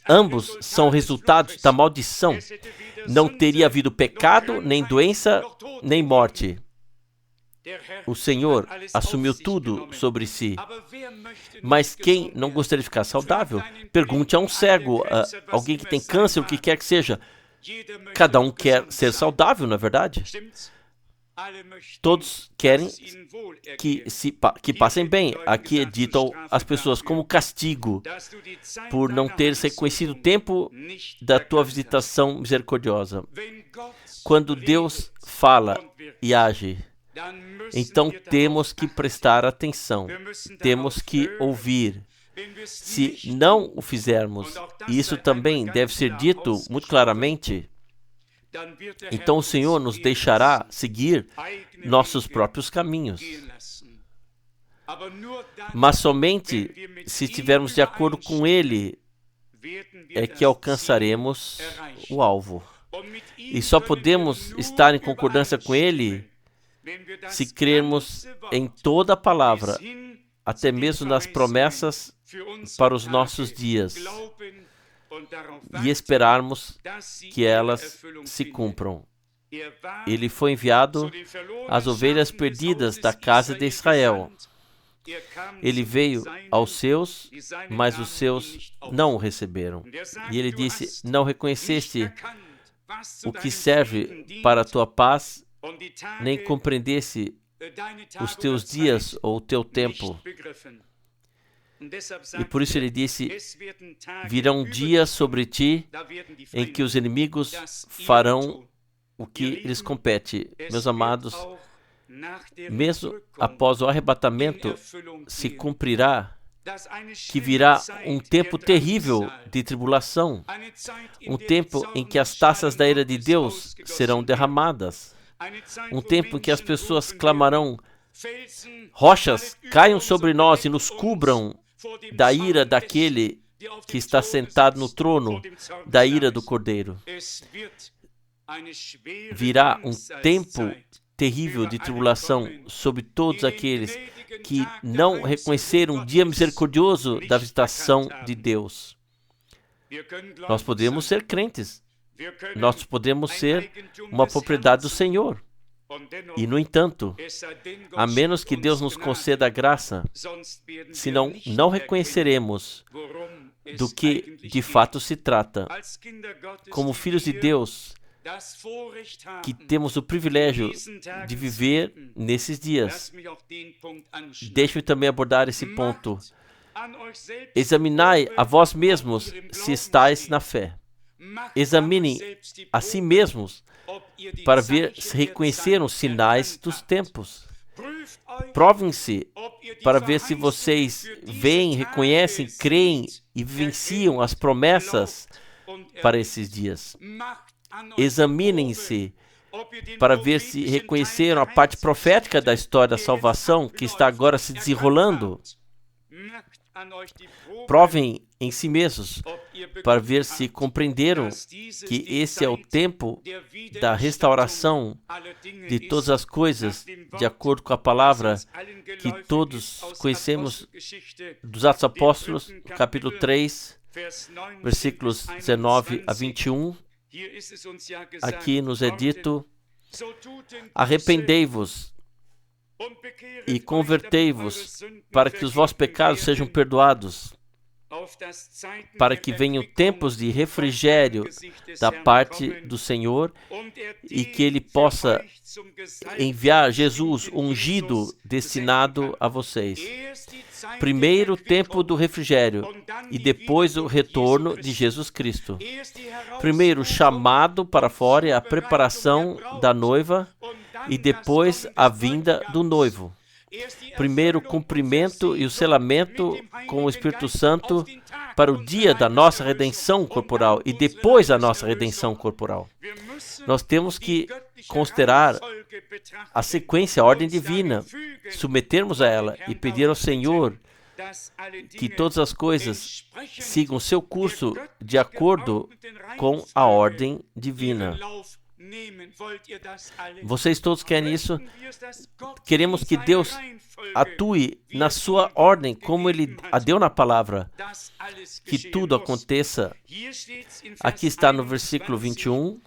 Ambos são resultados da maldição. Não teria havido pecado, nem doença, nem morte. O Senhor assumiu tudo sobre si. Mas quem não gostaria de ficar saudável? Pergunte a um cego, a alguém que tem câncer, o que quer que seja. Cada um quer ser saudável, não é verdade? Todos querem que passem bem. Aqui é dito às pessoas como castigo por não teres reconhecido o tempo da tua visitação misericordiosa. Quando Deus fala e age, então temos que prestar atenção, temos que ouvir. Se não o fizermos, e isso também deve ser dito muito claramente, então o Senhor nos deixará seguir nossos próprios caminhos. Mas somente se estivermos de acordo com Ele é que alcançaremos o alvo. E só podemos estar em concordância com Ele se crermos em toda a palavra, até mesmo nas promessas para os nossos dias, e esperarmos que elas se cumpram. Ele foi enviado às ovelhas perdidas da casa de Israel. Ele veio aos seus, mas os seus não o receberam. E ele disse: não reconheceste o que serve para a tua paz, nem compreendesse os teus dias ou o teu tempo. E por isso ele disse: virão dias sobre ti em que os inimigos farão o que lhes compete. Meus amados, mesmo após o arrebatamento, se cumprirá que virá um tempo terrível de tribulação, um tempo em que as taças da ira de Deus serão derramadas, um tempo em que as pessoas clamarão: rochas caiam sobre nós e nos cubram da ira daquele que está sentado no trono, da ira do Cordeiro. Virá um tempo terrível de tribulação sobre todos aqueles que não reconheceram o dia misericordioso da visitação de Deus. Nós podemos ser crentes, nós podemos ser uma propriedade do Senhor. E, no entanto, a menos que Deus nos conceda a graça, senão não reconheceremos do que de fato se trata. Como filhos de Deus, que temos o privilégio de viver nesses dias. Deixe-me também abordar esse ponto. Examinai a vós mesmos se estáis na fé. Examinem a si mesmos para ver se reconheceram os sinais dos tempos. Provem-se para ver se vocês veem, reconhecem, creem e vivenciam as promessas para esses dias. Examinem-se para ver se reconheceram a parte profética da história da salvação que está agora se desenrolando. Provem em si mesmos para ver se compreenderam que esse é o tempo da restauração de todas as coisas, de acordo com a palavra que todos conhecemos dos Atos Apóstolos, capítulo 3, versículos 19 a 21. Aqui nos é dito: arrependei-vos e convertei-vos, para que os vossos pecados sejam perdoados, para que venham tempos de refrigério da parte do Senhor e que Ele possa enviar Jesus ungido, destinado a vocês. Primeiro o tempo do refrigério e depois o retorno de Jesus Cristo. Primeiro o chamado para fora, a preparação da noiva, e depois a vinda do noivo. Primeiro o cumprimento e o selamento com o Espírito Santo para o dia da nossa redenção corporal e depois a nossa redenção corporal. Nós temos que considerar a sequência, a ordem divina, submetermos a ela e pedir ao Senhor que todas as coisas sigam seu curso de acordo com a ordem divina. Vocês todos querem isso? Queremos que Deus atue na sua ordem, como Ele a deu na palavra, que tudo aconteça. Aqui está no versículo 21.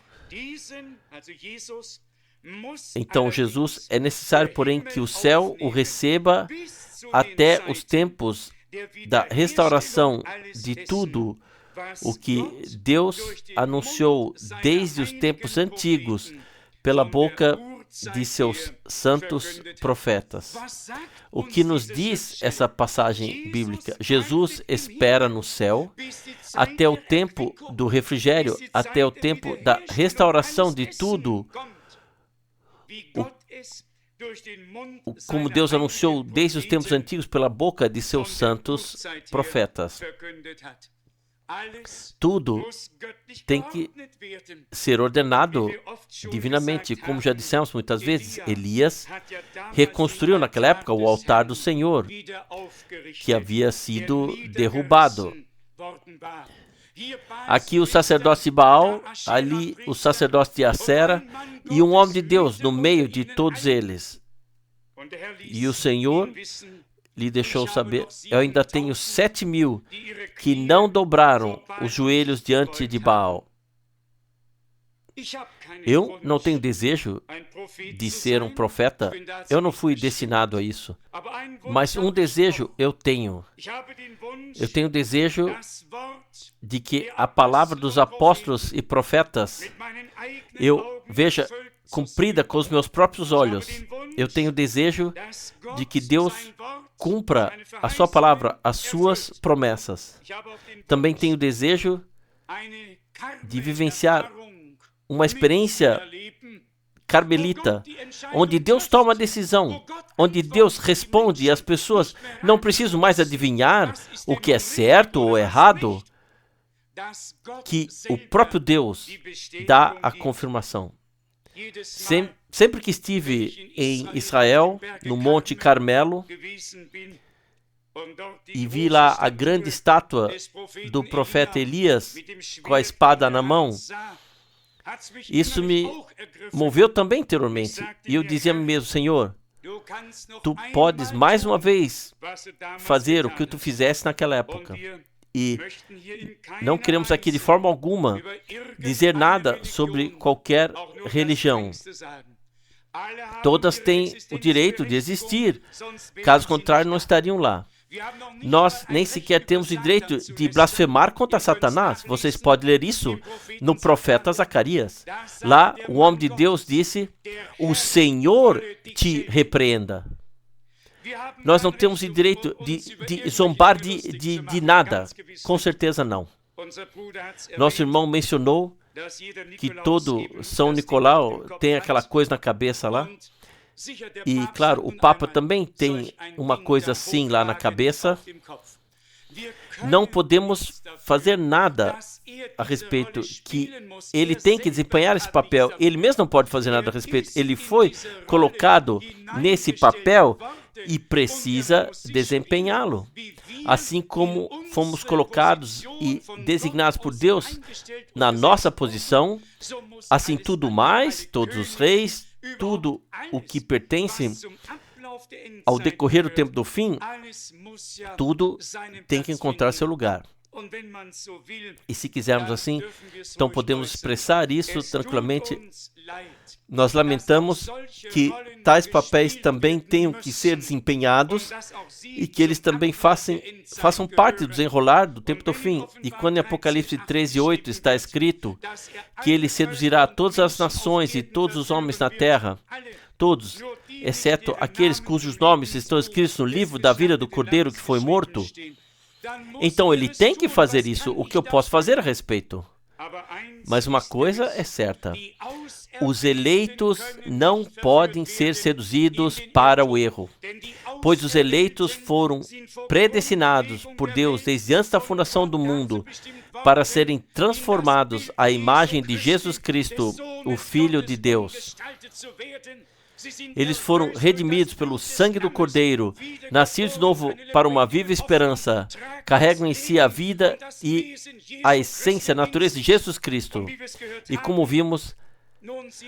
Então, Jesus, é necessário, porém, que o céu o receba até os tempos da restauração de tudo o que Deus anunciou desde os tempos antigos pela boca de seus santos profetas. O que nos diz essa passagem bíblica? Jesus espera no céu até o tempo do refrigério, até o tempo da restauração de tudo, como Deus anunciou desde os tempos antigos pela boca de seus santos profetas. Tudo tem que ser ordenado divinamente. Como já dissemos muitas vezes, Elias reconstruiu naquela época o altar do Senhor, que havia sido derrubado. Aqui o sacerdote de Baal, ali o sacerdote de Acera e um homem de Deus no meio de todos eles. E o Senhor lhe deixou saber: eu ainda tenho 7.000 que não dobraram os joelhos diante de Baal. Eu não tenho desejo de ser um profeta, eu não fui destinado a isso. Mas um desejo eu tenho. Eu tenho desejo de que a palavra dos apóstolos e profetas eu veja cumprida com os meus próprios olhos. Eu tenho desejo de que Deus cumpra a sua palavra, as suas promessas. Também tenho desejo de vivenciar uma experiência carmelita, onde Deus toma a decisão, onde Deus responde e as pessoas não precisam mais adivinhar o que é certo ou errado, que o próprio Deus dá a confirmação. Sempre que estive em Israel, no Monte Carmelo, e vi lá a grande estátua do profeta Elias com a espada na mão, isso me moveu também interiormente. E eu dizia a mim mesmo: Senhor, tu podes mais uma vez fazer o que tu fizeste naquela época. E não queremos aqui de forma alguma dizer nada sobre qualquer religião. Todas têm o direito de existir, caso contrário não estariam lá. Nós nem sequer temos o direito de blasfemar contra Satanás. Vocês podem ler isso no profeta Zacarias. Lá, o homem de Deus disse: o Senhor te repreenda. Nós não temos o direito de zombar de nada. Com certeza não. Nosso irmão mencionou que todo São Nicolau tem aquela coisa na cabeça lá. E, claro, o Papa também tem uma coisa assim lá na cabeça. Não podemos fazer nada a respeito, que ele tem que desempenhar esse papel. Ele mesmo não pode fazer nada a respeito. Ele foi colocado nesse papel e precisa desempenhá-lo. Assim como fomos colocados e designados por Deus na nossa posição, assim tudo mais, todos os reis, tudo o que pertence ao decorrer do tempo do fim, tudo tem que encontrar seu lugar. E se quisermos assim, então podemos expressar isso tranquilamente. Nós lamentamos que tais papéis também tenham que ser desempenhados e que eles também façam parte do desenrolar do tempo do fim. E quando em Apocalipse 13:8 está escrito que ele seduzirá todas as nações e todos os homens na terra, todos, exceto aqueles cujos nomes estão escritos no livro da vida do Cordeiro que foi morto, então ele tem que fazer isso. O que eu posso fazer a respeito? Mas uma coisa é certa: os eleitos não podem ser seduzidos para o erro, pois os eleitos foram predestinados por Deus desde antes da fundação do mundo para serem transformados à imagem de Jesus Cristo, o Filho de Deus. Eles foram redimidos pelo sangue do Cordeiro, nascidos de novo para uma viva esperança, carregam em si a vida e a essência, a natureza de Jesus Cristo. E como vimos,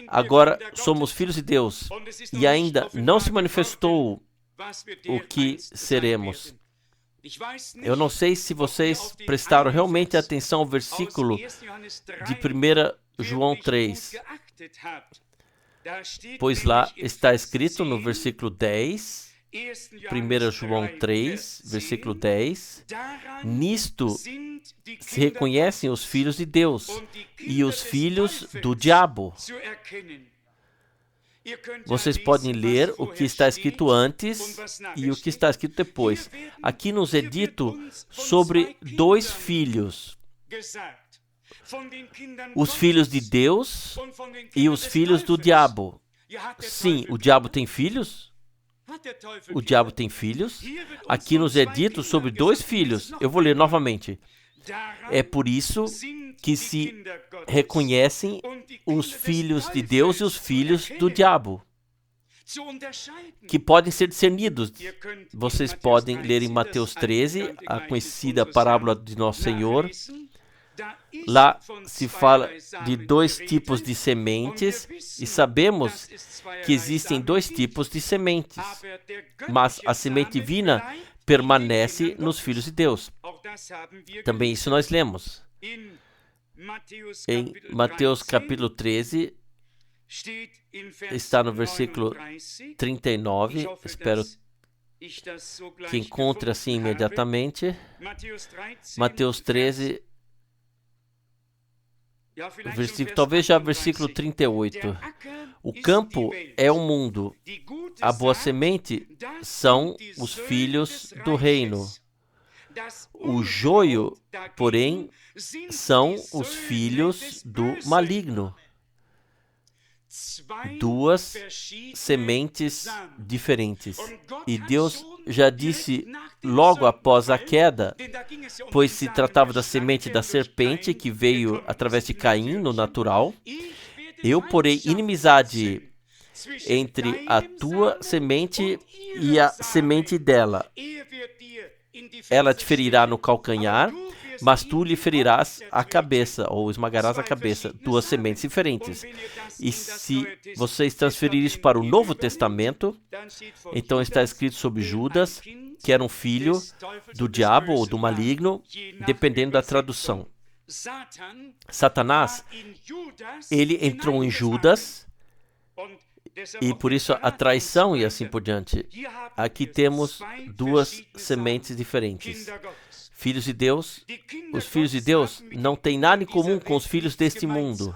agora somos filhos de Deus e ainda não se manifestou o que seremos. Eu não sei se vocês prestaram realmente atenção ao versículo de 1 João 3. Pois lá está escrito no versículo 10, 1 João 3, versículo 10, nisto se reconhecem os filhos de Deus e os filhos do diabo. Vocês podem ler o que está escrito antes e o que está escrito depois. Aqui nos é dito sobre dois filhos. Os filhos de Deus e os filhos do diabo. Sim, o diabo tem filhos? O diabo tem filhos? Aqui nos é dito sobre dois filhos. Eu vou ler novamente. É por isso que se reconhecem os filhos de Deus e os filhos do diabo, que podem ser discernidos. Vocês podem ler em Mateus 13, a conhecida parábola de Nosso Senhor. Lá se fala de dois tipos de sementes e sabemos que existem dois tipos de sementes, mas a semente divina permanece nos filhos de Deus. Também isso nós lemos. Em Mateus capítulo 13, está no versículo 39, espero que encontre assim imediatamente. Mateus 13, talvez já versículo 38. O campo é o mundo, a boa semente são os filhos do reino. O joio, porém, são os filhos do maligno. Duas sementes diferentes. E Deus já disse logo após a queda, pois se tratava da semente da serpente que veio através de Caim no natural, eu porei inimizade entre a tua semente e a semente dela. Ela te ferirá no calcanhar, mas tu lhe ferirás a cabeça, ou esmagarás a cabeça. Duas sementes diferentes. E se vocês transferirem isso para o Novo Testamento, então está escrito sobre Judas, que era um filho do diabo ou do maligno, dependendo da tradução. Satanás, ele entrou em Judas, e por isso a traição e assim por diante. Aqui temos duas sementes diferentes. Filhos de Deus, os filhos de Deus não têm nada em comum com os filhos deste mundo.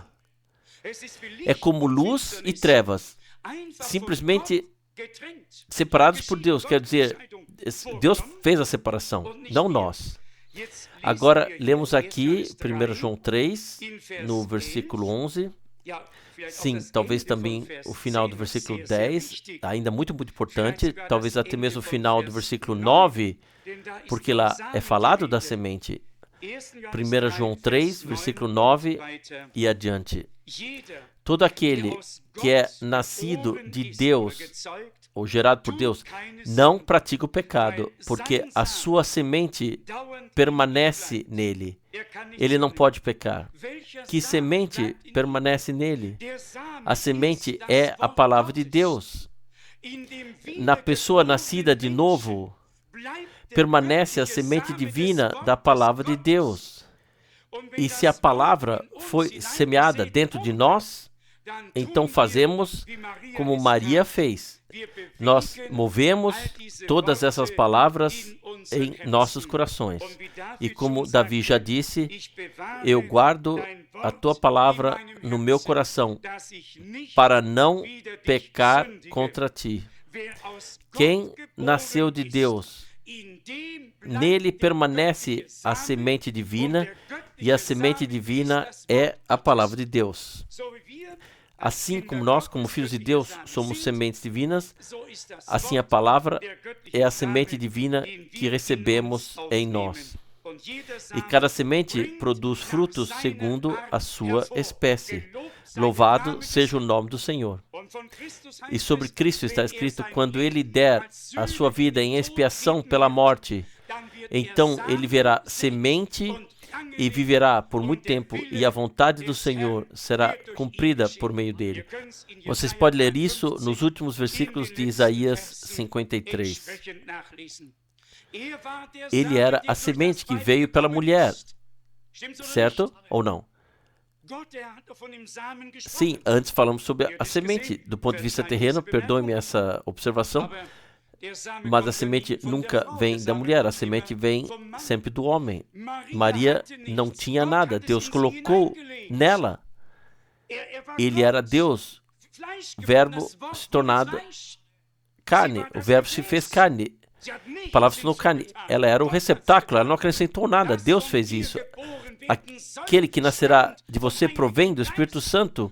É como luz e trevas, simplesmente separados por Deus. Quer dizer, Deus fez a separação, não nós. Agora, lemos aqui 1 João 3, no versículo 11. Sim, talvez também o final do versículo 10, ainda muito importante, talvez até mesmo o final do versículo 9, porque lá é falado da semente. 1 João 3, versículo 9 e adiante. Todo aquele que é nascido de Deus, ou gerado por Deus, não pratica o pecado, porque a sua semente permanece nele. Ele não pode pecar. Que semente permanece nele? A semente é a palavra de Deus. Na pessoa nascida de novo, permanece a semente divina da palavra de Deus. E se a palavra foi semeada dentro de nós, então fazemos como Maria fez. Nós movemos todas essas palavras em nossos corações. E como Davi já disse, eu guardo a tua palavra no meu coração para não pecar contra ti. Quem nasceu de Deus, nele permanece a semente divina, e a semente divina é a palavra de Deus. Assim como nós, como filhos de Deus, somos sementes divinas, assim a palavra é a semente divina que recebemos em nós. E cada semente produz frutos segundo a sua espécie. Louvado seja o nome do Senhor. E sobre Cristo está escrito, quando Ele der a sua vida em expiação pela morte, então Ele verá semente e viverá por muito tempo, e a vontade do Senhor será cumprida por meio dele. Vocês podem ler isso nos últimos versículos de Isaías 53. Ele era a semente que veio pela mulher, certo ou não? Sim, antes falamos sobre a semente. Do ponto de vista terreno, perdoe-me essa observação, mas a semente nunca vem da mulher, a semente vem sempre do homem. Maria não tinha nada, Deus colocou nela. Ele era Deus Verbo se tornado carne. O Verbo se fez carne. A palavra se tornou carne. Ela era o receptáculo, ela não acrescentou nada. Deus fez isso. Aquele que nascerá de você provém do Espírito Santo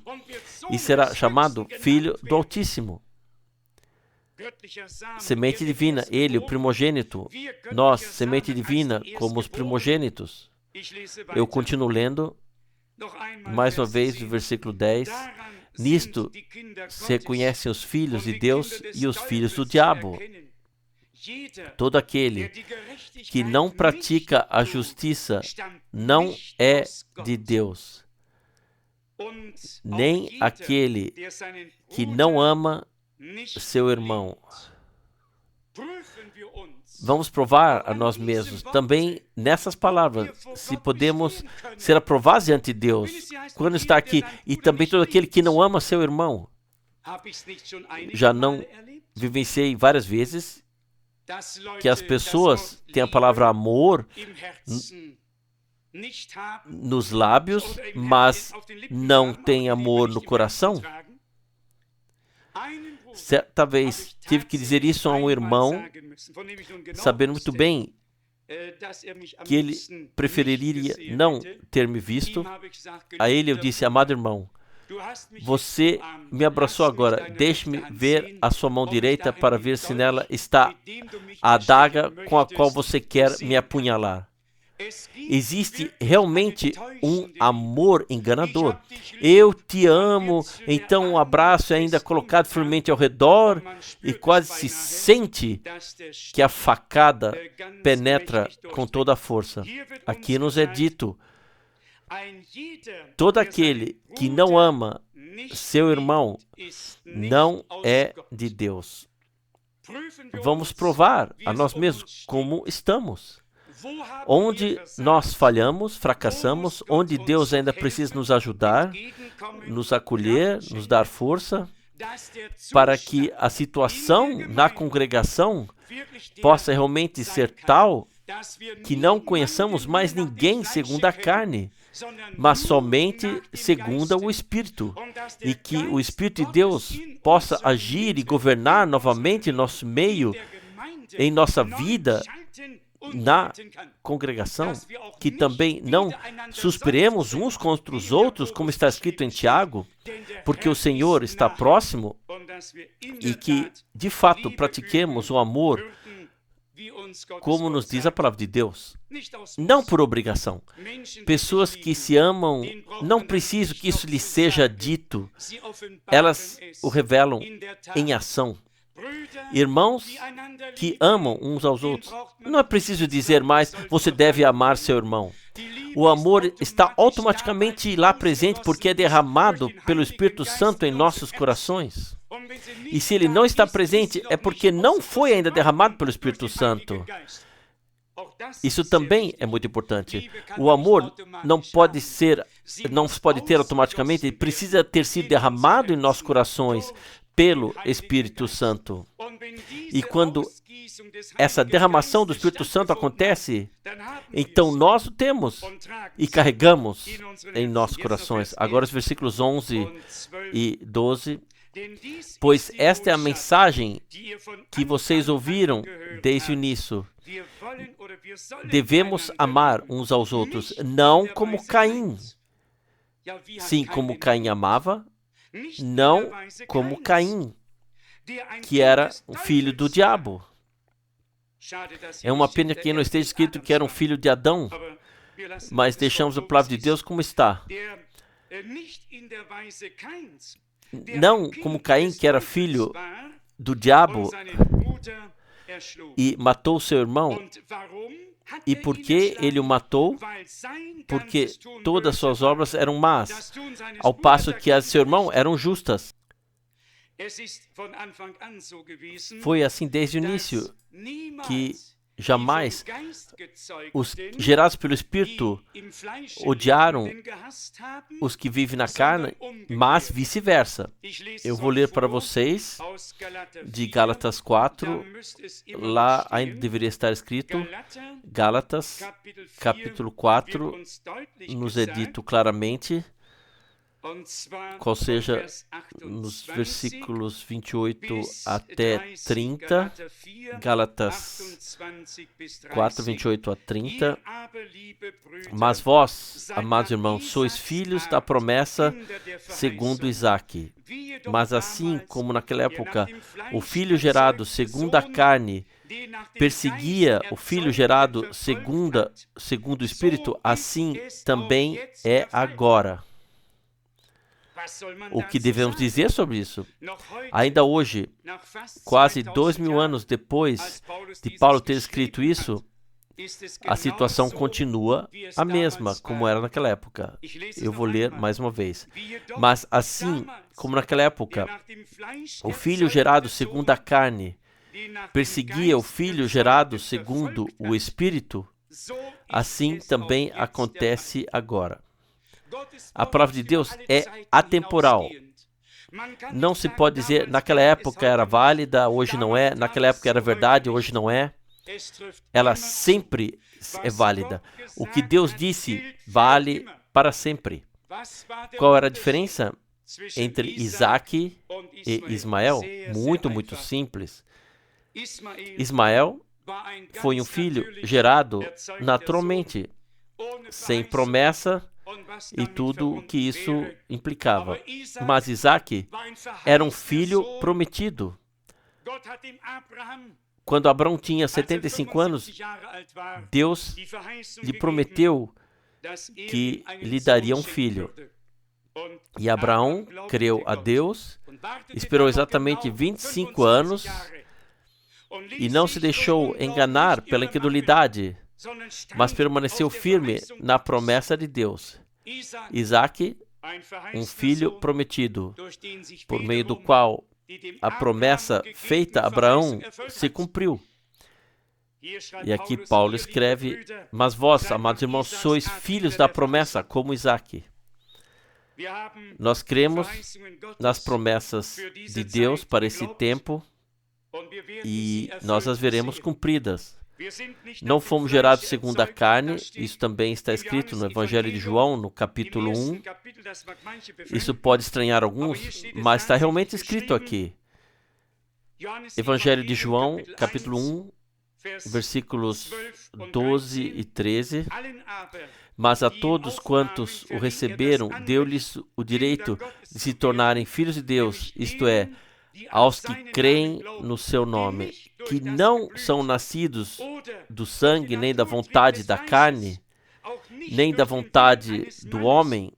e será chamado Filho do Altíssimo. Semente divina, ele, o primogênito. Nós, semente divina, como os primogênitos. Eu continuo lendo, mais uma vez, o versículo 10. Nisto se reconhecem os filhos de Deus e os filhos do diabo. Todo aquele que não pratica a justiça não é de Deus, nem aquele que não ama seu irmão. Vamos provar a nós mesmos também nessas palavras, se podemos ser aprovados diante de Deus. Quando está aqui, e também todo aquele que não ama seu irmão. Já não vivenciei várias vezes que as pessoas têm a palavra amor nos lábios, mas não têm amor no coração. Certa vez tive que dizer isso a um irmão, sabendo muito bem que ele preferiria não ter me visto. A ele eu disse: amado irmão, você me abraçou agora, deixe-me ver a sua mão direita para ver se nela está a adaga com a qual você quer me apunhalar. Existe realmente um amor enganador. Eu te amo, então um abraço é ainda colocado firmemente ao redor e quase se sente que a facada penetra com toda a força. Aqui nos é dito: todo aquele que não ama seu irmão não é de Deus. Vamos provar a nós mesmos como estamos. Onde nós falhamos, fracassamos, onde Deus ainda precisa nos ajudar, nos acolher, nos dar força, para que a situação na congregação possa realmente ser tal que não conheçamos mais ninguém segundo a carne, mas somente segundo o Espírito, e que o Espírito de Deus possa agir e governar novamente em nosso meio, em nossa vida, na congregação, que também não suspiremos uns contra os outros, como está escrito em Tiago, porque o Senhor está próximo, e que, de fato, pratiquemos o amor como nos diz a palavra de Deus, não por obrigação. Pessoas que se amam, não precisam que isso lhes seja dito, elas o revelam em ação. Irmãos que amam uns aos outros, não é preciso dizer mais: você deve amar seu irmão. O amor está automaticamente lá presente, porque é derramado pelo Espírito Santo em nossos corações. E se ele não está presente, é porque não foi ainda derramado pelo Espírito Santo. Isso também é muito importante. O amor não se pode ter automaticamente, ele precisa ter sido derramado em nossos corações pelo Espírito Santo. E quando essa derramação do Espírito Santo acontece, então nós o temos e carregamos em nossos corações. Agora os versículos 11 e 12. Pois esta é a mensagem que vocês ouviram desde o início. Devemos amar uns aos outros, não como Caim. Sim, como Caim amava, não como Caim, que era o filho do diabo. É uma pena que não esteja escrito que era um filho de Adão, mas deixamos a palavra de Deus como está. Não como Caim, que era filho do diabo e matou seu irmão. E por que ele o matou? Porque todas as suas obras eram más, ao passo que as de seu irmão eram justas. Foi assim desde o início, que jamais os gerados pelo Espírito odiaram os que vivem na carne, mas vice-versa. Eu vou ler para vocês de Gálatas 4, lá ainda deveria estar escrito, Gálatas, capítulo 4, nos é dito claramente, qual seja nos versículos 28 até 30, Gálatas 4, 28 a 30. Mas vós, amados irmãos, sois filhos da promessa segundo Isaque. Mas assim como naquela época o filho gerado segundo a carne perseguia o filho gerado segundo o Espírito, assim também é agora. O que devemos dizer sobre isso? Ainda hoje, quase 2000 anos depois de Paulo ter escrito isso, a situação continua a mesma como era naquela época. Eu vou ler mais uma vez. Mas assim como naquela época, o filho gerado segundo a carne perseguia o filho gerado segundo o Espírito, assim também acontece agora. A palavra de Deus é atemporal. Não se pode dizer, naquela época era válida, hoje não é, naquela época era verdade, hoje não é. Ela sempre é válida. O que Deus disse vale para sempre. Qual era a diferença entre Isaque e Ismael? Muito simples. Ismael foi um filho gerado naturalmente, sem promessa e tudo o que isso implicava. Mas Isaque era um filho prometido. Quando Abraão tinha 75 anos, Deus lhe prometeu que lhe daria um filho. E Abraão creu a Deus, esperou exatamente 25 anos e não se deixou enganar pela incredulidade, mas permaneceu firme na promessa de Deus. Isaque, um filho prometido, por meio do qual a promessa feita a Abraão se cumpriu. E aqui Paulo escreve, mas vós, amados irmãos, sois filhos da promessa, como Isaque. Nós cremos nas promessas de Deus para esse tempo e nós as veremos cumpridas. Não fomos gerados segundo a carne, isso também está escrito no Evangelho de João, no capítulo 1. Isso pode estranhar alguns, mas está realmente escrito aqui. Evangelho de João, capítulo 1, versículos 12 e 13. Mas a todos quantos o receberam, deu-lhes o direito de se tornarem filhos de Deus, isto é, aos que creem no seu nome, que não são nascidos do sangue, nem da vontade da carne, nem da vontade do homem,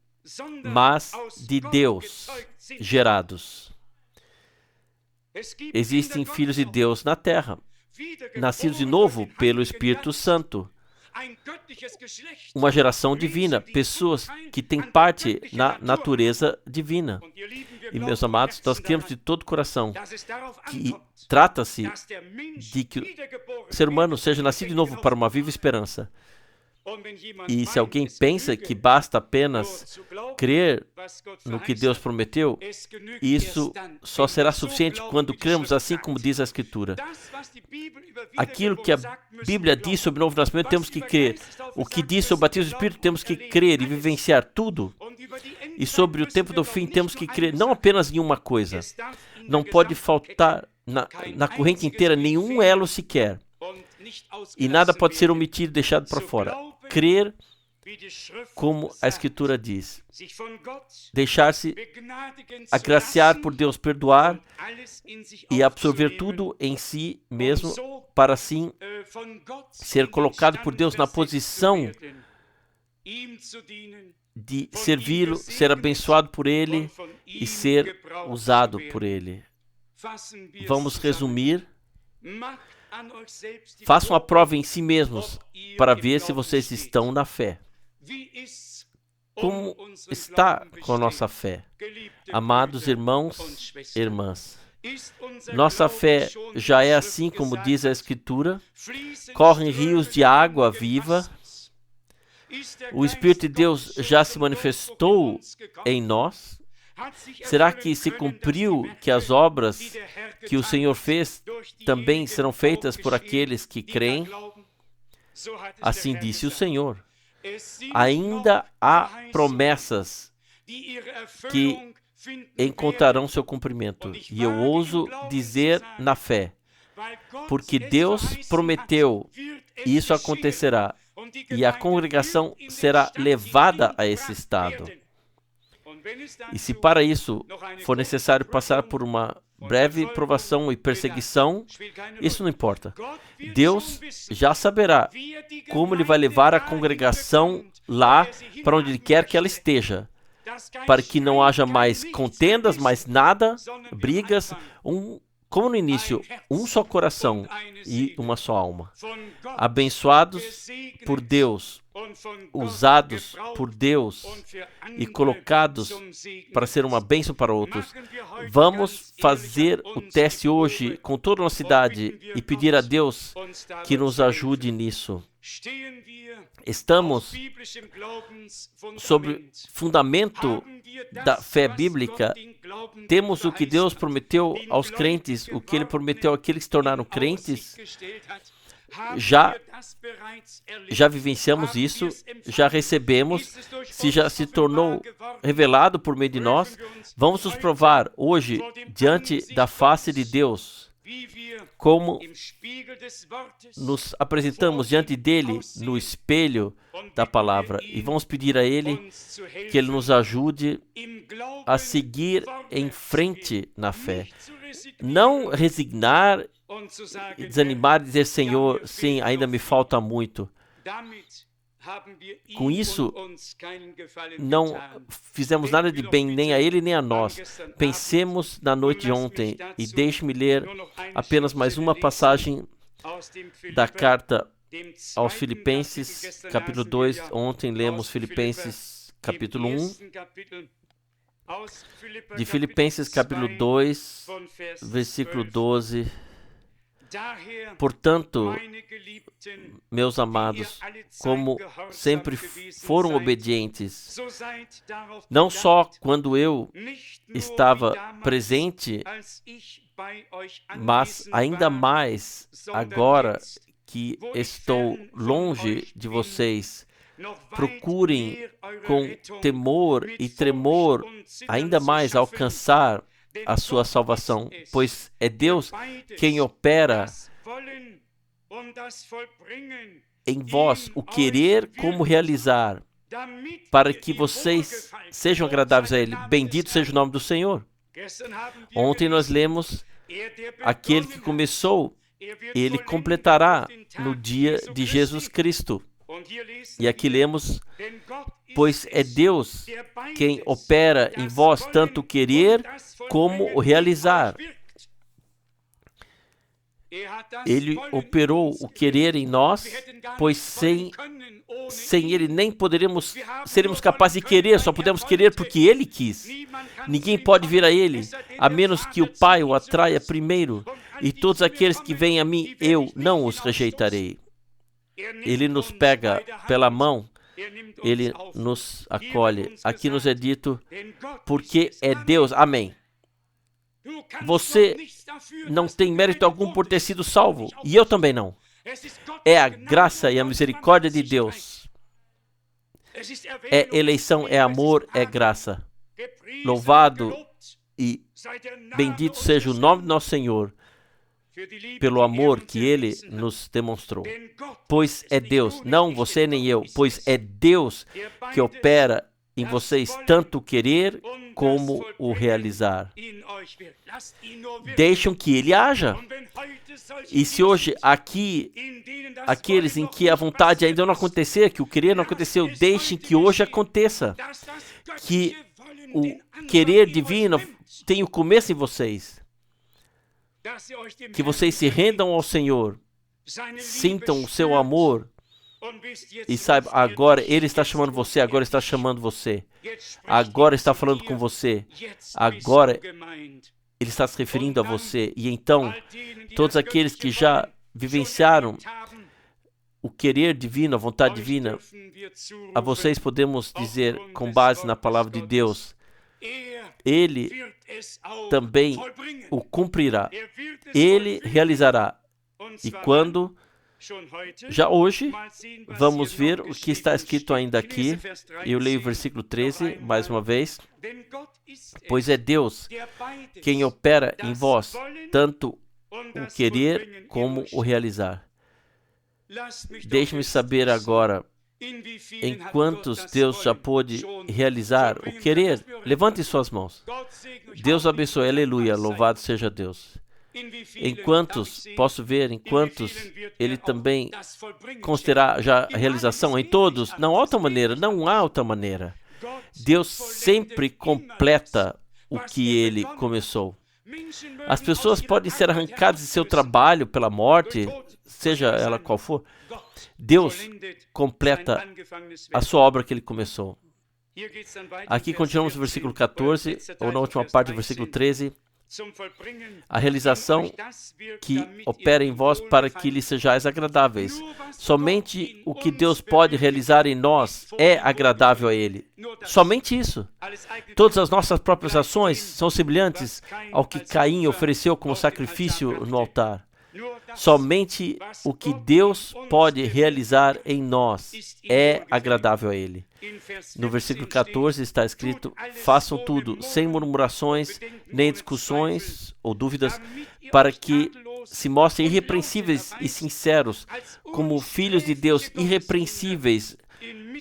mas de Deus gerados. Existem filhos de Deus na terra, nascidos de novo pelo Espírito Santo. Uma geração divina, pessoas que têm parte na natureza divina. E, meus amados, nós cremos de todo o coração que trata-se de que o ser humano seja nascido de novo para uma viva esperança. E se alguém pensa que basta apenas crer no que Deus prometeu, isso só será suficiente quando cremos assim como diz a Escritura. Aquilo que a Bíblia diz sobre o novo nascimento, temos que crer. O que diz sobre o batismo do Espírito, temos que crer e vivenciar tudo. E sobre o tempo do fim, temos que crer não apenas em uma coisa. Não pode faltar na corrente inteira nenhum elo sequer. E nada pode ser omitido e deixado para fora. Crer como a Escritura diz. Deixar-se agraciar por Deus, perdoar e absorver tudo em si mesmo para assim ser colocado por Deus na posição de servi-lo, ser abençoado por Ele e ser usado por Ele. Vamos resumir. Façam a prova em si mesmos para ver se vocês estão na fé. Como está com a nossa fé? Amados irmãos e irmãs, nossa fé já é assim como diz a Escritura, correm rios de água viva. O Espírito de Deus já se manifestou em nós. Será que se cumpriu que as obras que o Senhor fez também serão feitas por aqueles que creem? Assim disse o Senhor. Ainda há promessas que encontrarão seu cumprimento. E eu ouso dizer na fé, porque Deus prometeu, e isso acontecerá, e a congregação será levada a esse estado. E se para isso for necessário passar por uma breve provação e perseguição, isso não importa. Deus já saberá como Ele vai levar a congregação lá para onde Ele quer que ela esteja, para que não haja mais contendas, mais nada, brigas, como no início, um só coração e uma só alma. Abençoados por Deus, usados por Deus e colocados para ser uma bênção para outros. Vamos fazer o teste hoje com toda a nossa cidade e pedir a Deus que nos ajude nisso. Estamos sobre fundamento da fé bíblica. Temos o que Deus prometeu aos crentes, o que Ele prometeu àqueles que se tornaram crentes. Já vivenciamos isso, já recebemos, se já se tornou revelado por meio de nós. Vamos nos provar hoje diante da face de Deus, como nos apresentamos diante dele no espelho da palavra, e vamos pedir a Ele que Ele nos ajude a seguir em frente na fé, não resignar, desanimar e dizer: Senhor, sim, ainda me falta muito. Com isso, não fizemos nada de bem nem a Ele nem a nós. Pensemos na noite de ontem e deixe-me ler apenas mais uma passagem da carta aos Filipenses, capítulo 2. Ontem lemos Filipenses, capítulo 1. De Filipenses, capítulo 2, versículo 12. Portanto, meus amados, como sempre foram obedientes, não só quando eu estava presente, mas ainda mais agora que estou longe de vocês, procurem com temor e tremor ainda mais alcançar a sua salvação, pois é Deus quem opera em vós o querer como realizar, para que vocês sejam agradáveis a Ele. Bendito seja o nome do Senhor. Ontem nós lemos: aquele que começou, Ele completará no dia de Jesus Cristo. E aqui lemos: pois é Deus quem opera em vós tanto o querer como o realizar. Ele operou o querer em nós, pois sem Ele nem seremos capazes de querer, só podemos querer porque Ele quis. Ninguém pode vir a Ele, a menos que o Pai o atraia primeiro, e todos aqueles que vêm a mim, eu não os rejeitarei. Ele nos pega pela mão, Ele nos acolhe. Aqui nos é dito: porque é Deus. Amém. Você não tem mérito algum por ter sido salvo, e eu também não. É a graça e a misericórdia de Deus. É eleição, é amor, é graça. Louvado e bendito seja o nome do nosso Senhor pelo amor que Ele nos demonstrou. Pois é Deus, não você nem eu, pois é Deus que opera em vocês tanto o querer como o realizar. Deixam que Ele haja. E se hoje aqui, aqueles em que a vontade ainda não acontecer, que o querer não aconteceu, deixem que hoje aconteça. Que o querer divino tenha o começo em vocês. Que vocês se rendam ao Senhor, sintam o seu amor e saibam: agora Ele está chamando você, agora está chamando você, agora está falando com você, agora Ele está se referindo a você. E então, todos aqueles que já vivenciaram o querer divino, a vontade divina, a vocês podemos dizer, com base na palavra de Deus: Ele também o cumprirá, Ele realizará. E quando Já hoje, vamos ver o que está escrito ainda aqui. Eu leio o versículo 13, mais uma vez. Pois é Deus quem opera em vós, tanto o querer como o realizar. Deixe-me saber agora, em quantos Deus já pôde realizar o querer. Levante suas mãos. Deus abençoe, aleluia, louvado seja Deus. Em quantos, posso ver, em quantos Ele também considerar já a realização? Em todos? Não há outra maneira, não há outra maneira. Deus sempre completa o que Ele começou. As pessoas podem ser arrancadas de seu trabalho pela morte, seja ela qual for. Deus completa a sua obra que Ele começou. Aqui continuamos no versículo 14, ou na última parte do versículo 13. A realização que opera em vós para que lhe sejais agradáveis. Somente o que Deus pode realizar em nós é agradável a Ele. Somente isso. Todas as nossas próprias ações são semelhantes ao que Caim ofereceu como sacrifício no altar. Somente o que Deus pode realizar em nós é agradável a Ele. No versículo 14 está escrito: façam tudo sem murmurações, nem discussões ou dúvidas, para que se mostrem irrepreensíveis e sinceros, como filhos de Deus irrepreensíveis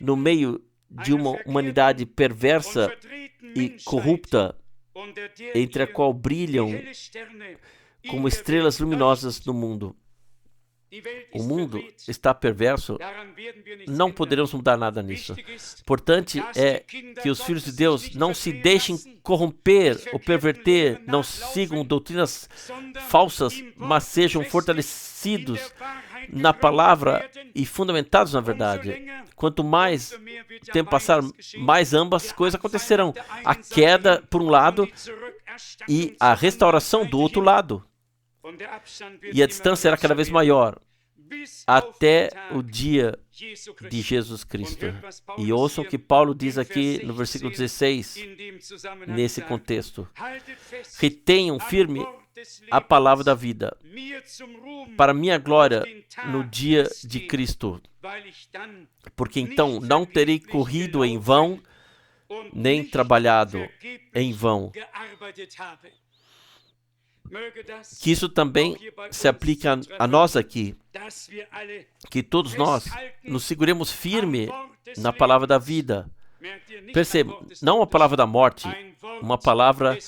no meio de uma humanidade perversa e corrupta, entre a qual brilham como estrelas luminosas no mundo. O mundo está perverso, não poderemos mudar nada nisso. Importante é que os filhos de Deus não se deixem corromper ou perverter, não sigam doutrinas falsas, mas sejam fortalecidos na palavra e fundamentados na verdade. Quanto mais tempo passar, mais ambas coisas acontecerão. A queda por um lado e a restauração do outro lado. E a distância será cada vez maior, até o dia de Jesus Cristo. E ouçam o que Paulo diz aqui no versículo 16, nesse contexto. Retenham firme a palavra da vida, para minha glória no dia de Cristo, porque então não terei corrido em vão, nem trabalhado em vão. Que isso também se aplica a nós aqui, que todos nós nos seguremos firme na palavra da vida. Perceba, não a palavra da morte, uma palavra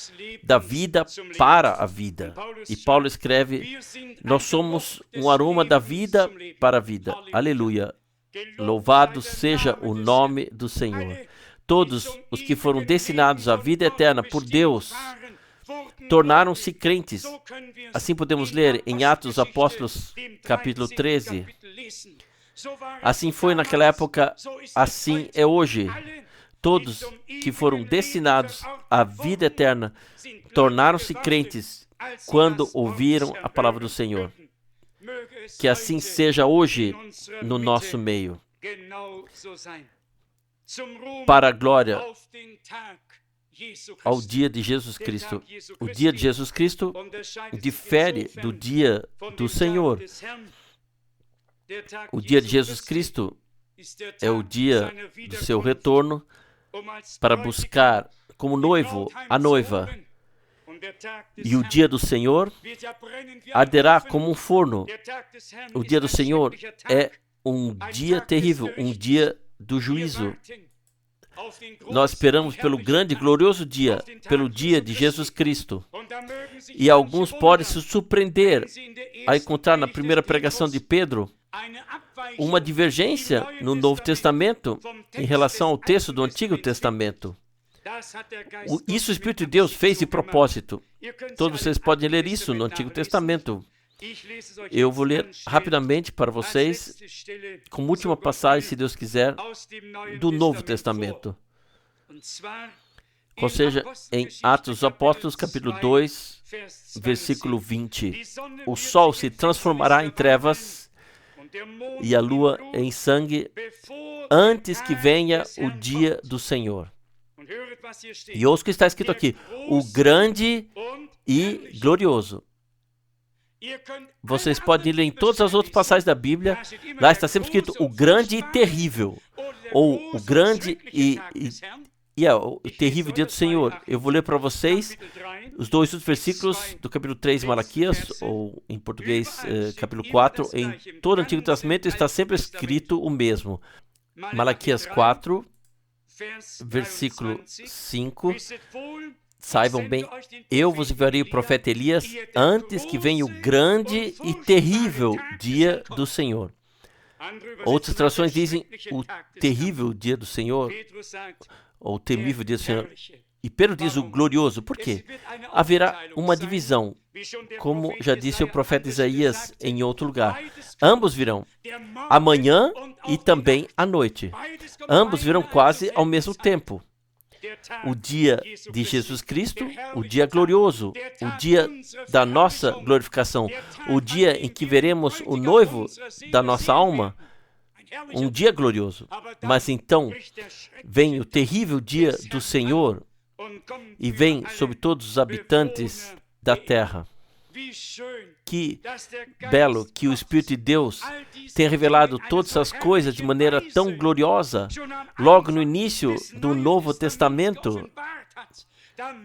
da vida para a vida. E Paulo escreve: nós somos um aroma da vida para a vida. Aleluia. Louvado seja o nome do Senhor. Todos os que foram destinados à vida eterna por Deus tornaram-se crentes. Assim podemos ler em Atos dos Apóstolos, capítulo 13. Assim foi naquela época, assim é hoje. Todos que foram destinados à vida eterna tornaram-se crentes quando ouviram a palavra do Senhor. Que assim seja hoje no nosso meio. Para a glória ao dia de Jesus Cristo. O dia de Jesus Cristo difere do dia do Senhor. O dia de Jesus Cristo é o dia do seu retorno para buscar como noivo a noiva. E o dia do Senhor arderá como um forno. O dia do Senhor é um dia terrível, um dia do juízo. Nós esperamos pelo grande e glorioso dia, pelo dia de Jesus Cristo. E alguns podem se surpreender a encontrar na primeira pregação de Pedro uma divergência no Novo Testamento em relação ao texto do Antigo Testamento. Isso o Espírito de Deus fez de propósito. Todos vocês podem ler isso no Antigo Testamento. Eu vou ler rapidamente para vocês, como última passagem, se Deus quiser, do Novo Testamento. Ou seja, em Atos dos Apóstolos, capítulo 2, versículo 20. O sol se transformará em trevas e a lua em sangue antes que venha o dia do Senhor. E ouça o que está escrito aqui: o grande e glorioso. Vocês podem ler em todas as outras passagens da Bíblia. Lá está sempre escrito o grande e terrível. Ou o grande o terrível dia do Senhor. Eu vou ler para vocês os dois últimos versículos do capítulo 3 de Malaquias, ou em português, capítulo 4. Em todo o Antigo Testamento está sempre escrito o mesmo. Malaquias 4, versículo 5. Saibam bem, eu vos enviarei o profeta Elias antes que venha o grande e terrível dia do Senhor. Outras traduções dizem o terrível dia do Senhor, ou o temível dia do Senhor. E Pedro diz o glorioso. Por quê? Haverá uma divisão, como já disse o profeta Isaías em outro lugar. Ambos virão amanhã e também à noite. Ambos virão quase ao mesmo tempo. O dia de Jesus Cristo, o dia glorioso, o dia da nossa glorificação, o dia em que veremos o noivo da nossa alma, um dia glorioso. Mas então vem o terrível dia do Senhor e vem sobre todos os habitantes da terra. Que belo que o Espírito de Deus tenha revelado todas essas coisas de maneira tão gloriosa, logo no início do Novo Testamento,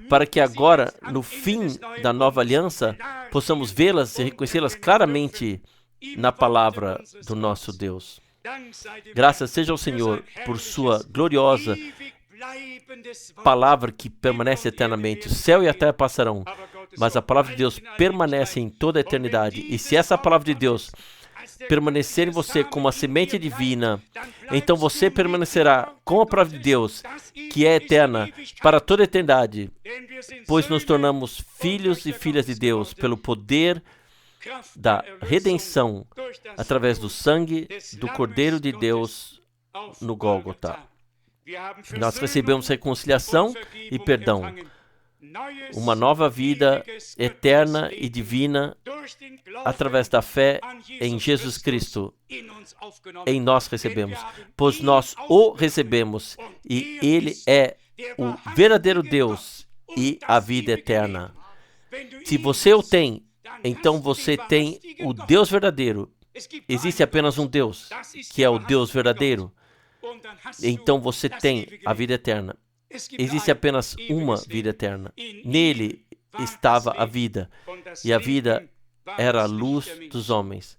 para que agora, no fim da nova aliança, possamos vê-las e reconhecê-las claramente na palavra do nosso Deus. Graças seja ao Senhor por sua gloriosa palavra que permanece eternamente. O céu e a terra passarão, mas a palavra de Deus permanece em toda a eternidade. E se essa palavra de Deus permanecer em você como a semente divina, então você permanecerá com a palavra de Deus, que é eterna, para toda a eternidade, pois nos tornamos filhos e filhas de Deus pelo poder da redenção através do sangue do Cordeiro de Deus no Gólgota. Nós recebemos reconciliação e perdão, uma nova vida eterna e divina através da fé em Jesus Cristo. Em nós recebemos, pois nós o recebemos e Ele é o verdadeiro Deus e a vida eterna. Se você o tem, então você tem o Deus verdadeiro. Existe apenas um Deus, que é o Deus verdadeiro. Então você tem a vida eterna. Existe apenas uma vida eterna. Nele estava a vida, e a vida era a luz dos homens.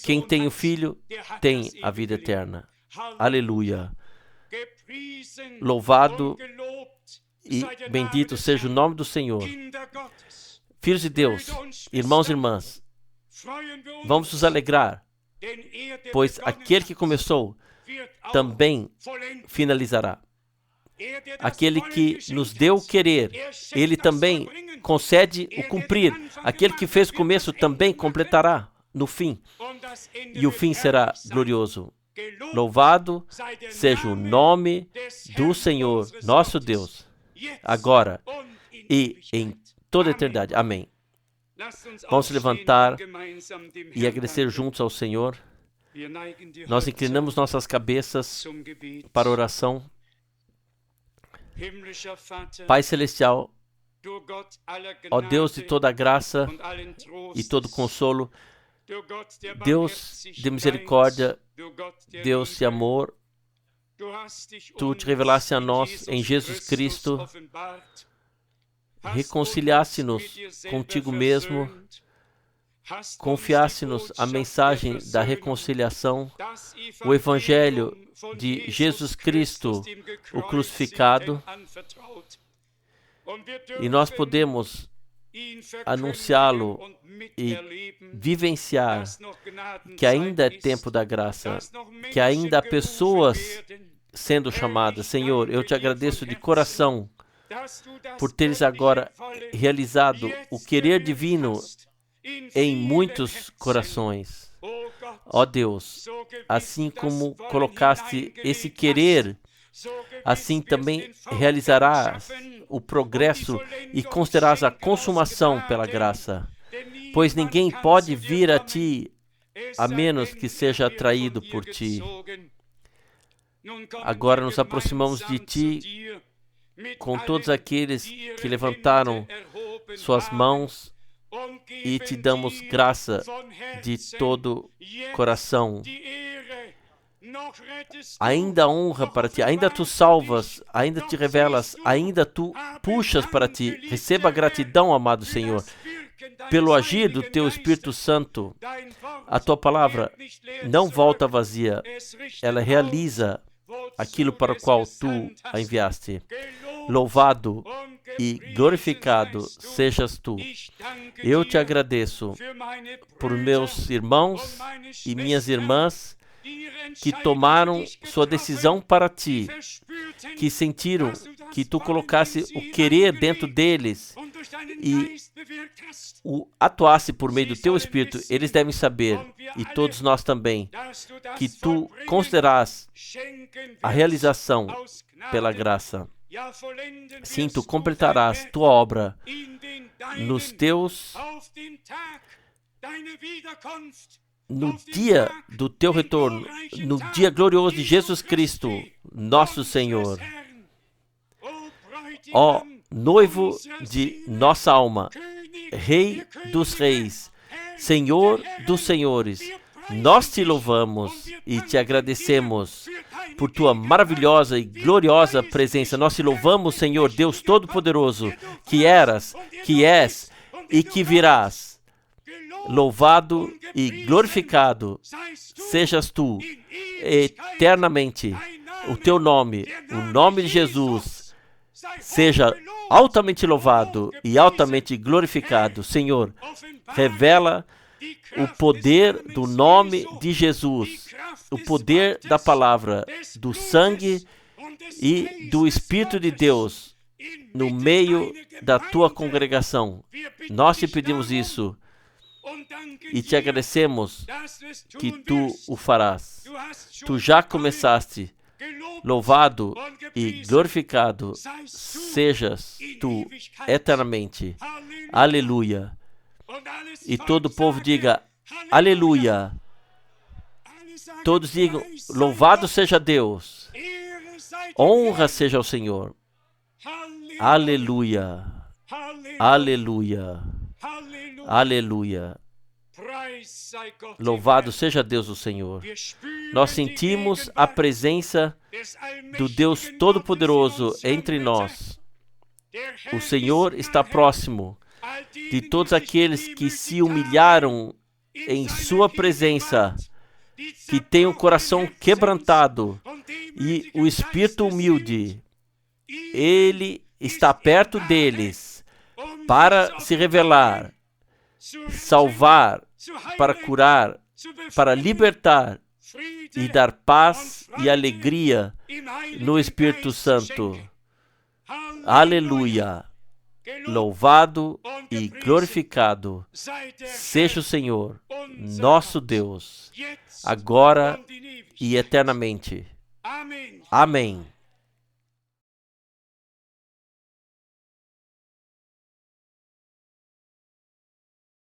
Quem tem o Filho tem a vida eterna. Aleluia. Louvado e bendito seja o nome do Senhor. Filhos de Deus, irmãos e irmãs, vamos nos alegrar, pois aquele que começou também finalizará. Aquele que nos deu o querer, ele também concede o cumprir. Aquele que fez o começo também completará no fim. E o fim será glorioso. Louvado seja o nome do Senhor, nosso Deus, agora e em toda a eternidade. Amém. Vamos levantar e agradecer juntos ao Senhor. Nós inclinamos nossas cabeças para a oração. Pai Celestial, ó Deus de toda a graça e todo consolo, Deus de misericórdia, Deus de amor, Tu te revelaste a nós em Jesus Cristo, reconciliaste-nos contigo mesmo, confiaste-nos a mensagem da reconciliação, o Evangelho de Jesus Cristo, o crucificado, e nós podemos anunciá-lo e vivenciar que ainda é tempo da graça, que ainda há pessoas sendo chamadas. Senhor, eu te agradeço de coração por teres agora realizado o querer divino em muitos corações. Ó Deus, assim como colocaste esse querer, assim também realizarás o progresso e considerarás a consumação pela graça. Pois ninguém pode vir a ti a menos que seja atraído por ti. Agora nos aproximamos de ti com todos aqueles que levantaram suas mãos e te damos graça de todo coração. Ainda honra para ti, ainda tu salvas, ainda te revelas, ainda tu puxas para ti. Receba gratidão, amado Senhor, pelo agir do teu Espírito Santo. A tua palavra não volta vazia, ela realiza aquilo para o qual tu a enviaste. Louvado e glorificado sejas tu. Eu te agradeço por meus irmãos e minhas irmãs que tomaram sua decisão para ti, que sentiram que tu colocasse o querer dentro deles e o atuasse por meio do teu Espírito. Eles devem saber, e todos nós também, que tu consideras a realização pela graça. Sim, tu completarás tua obra nos teus, no dia do teu retorno, no dia glorioso de Jesus Cristo, nosso Senhor. Ó noivo de nossa alma, Rei dos reis, Senhor dos senhores, nós te louvamos e te agradecemos por tua maravilhosa e gloriosa presença. Nós te louvamos, Senhor Deus Todo-Poderoso, que eras, que és e que virás. Louvado e glorificado sejas tu eternamente. O teu nome, o nome de Jesus, seja altamente louvado e altamente glorificado. Senhor, revela o poder do nome de Jesus, o poder da palavra, do sangue e do Espírito de Deus no meio da tua congregação. Nós te pedimos isso e te agradecemos que tu o farás. Tu já começaste. Louvado e glorificado sejas tu eternamente. Aleluia. E todo o povo diga aleluia. Todos digam louvado seja Deus. Honra seja ao Senhor. Aleluia. Aleluia. Aleluia. Louvado seja Deus o Senhor. Nós sentimos a presença do Deus Todo-Poderoso entre nós. O Senhor está próximo de todos aqueles que se humilharam em sua presença, que têm o coração quebrantado e o espírito humilde. Ele está perto deles para se revelar, salvar, para curar, para libertar e dar paz e alegria no Espírito Santo. Aleluia! Louvado e glorificado seja o Senhor, nosso Deus, agora e eternamente. Amém.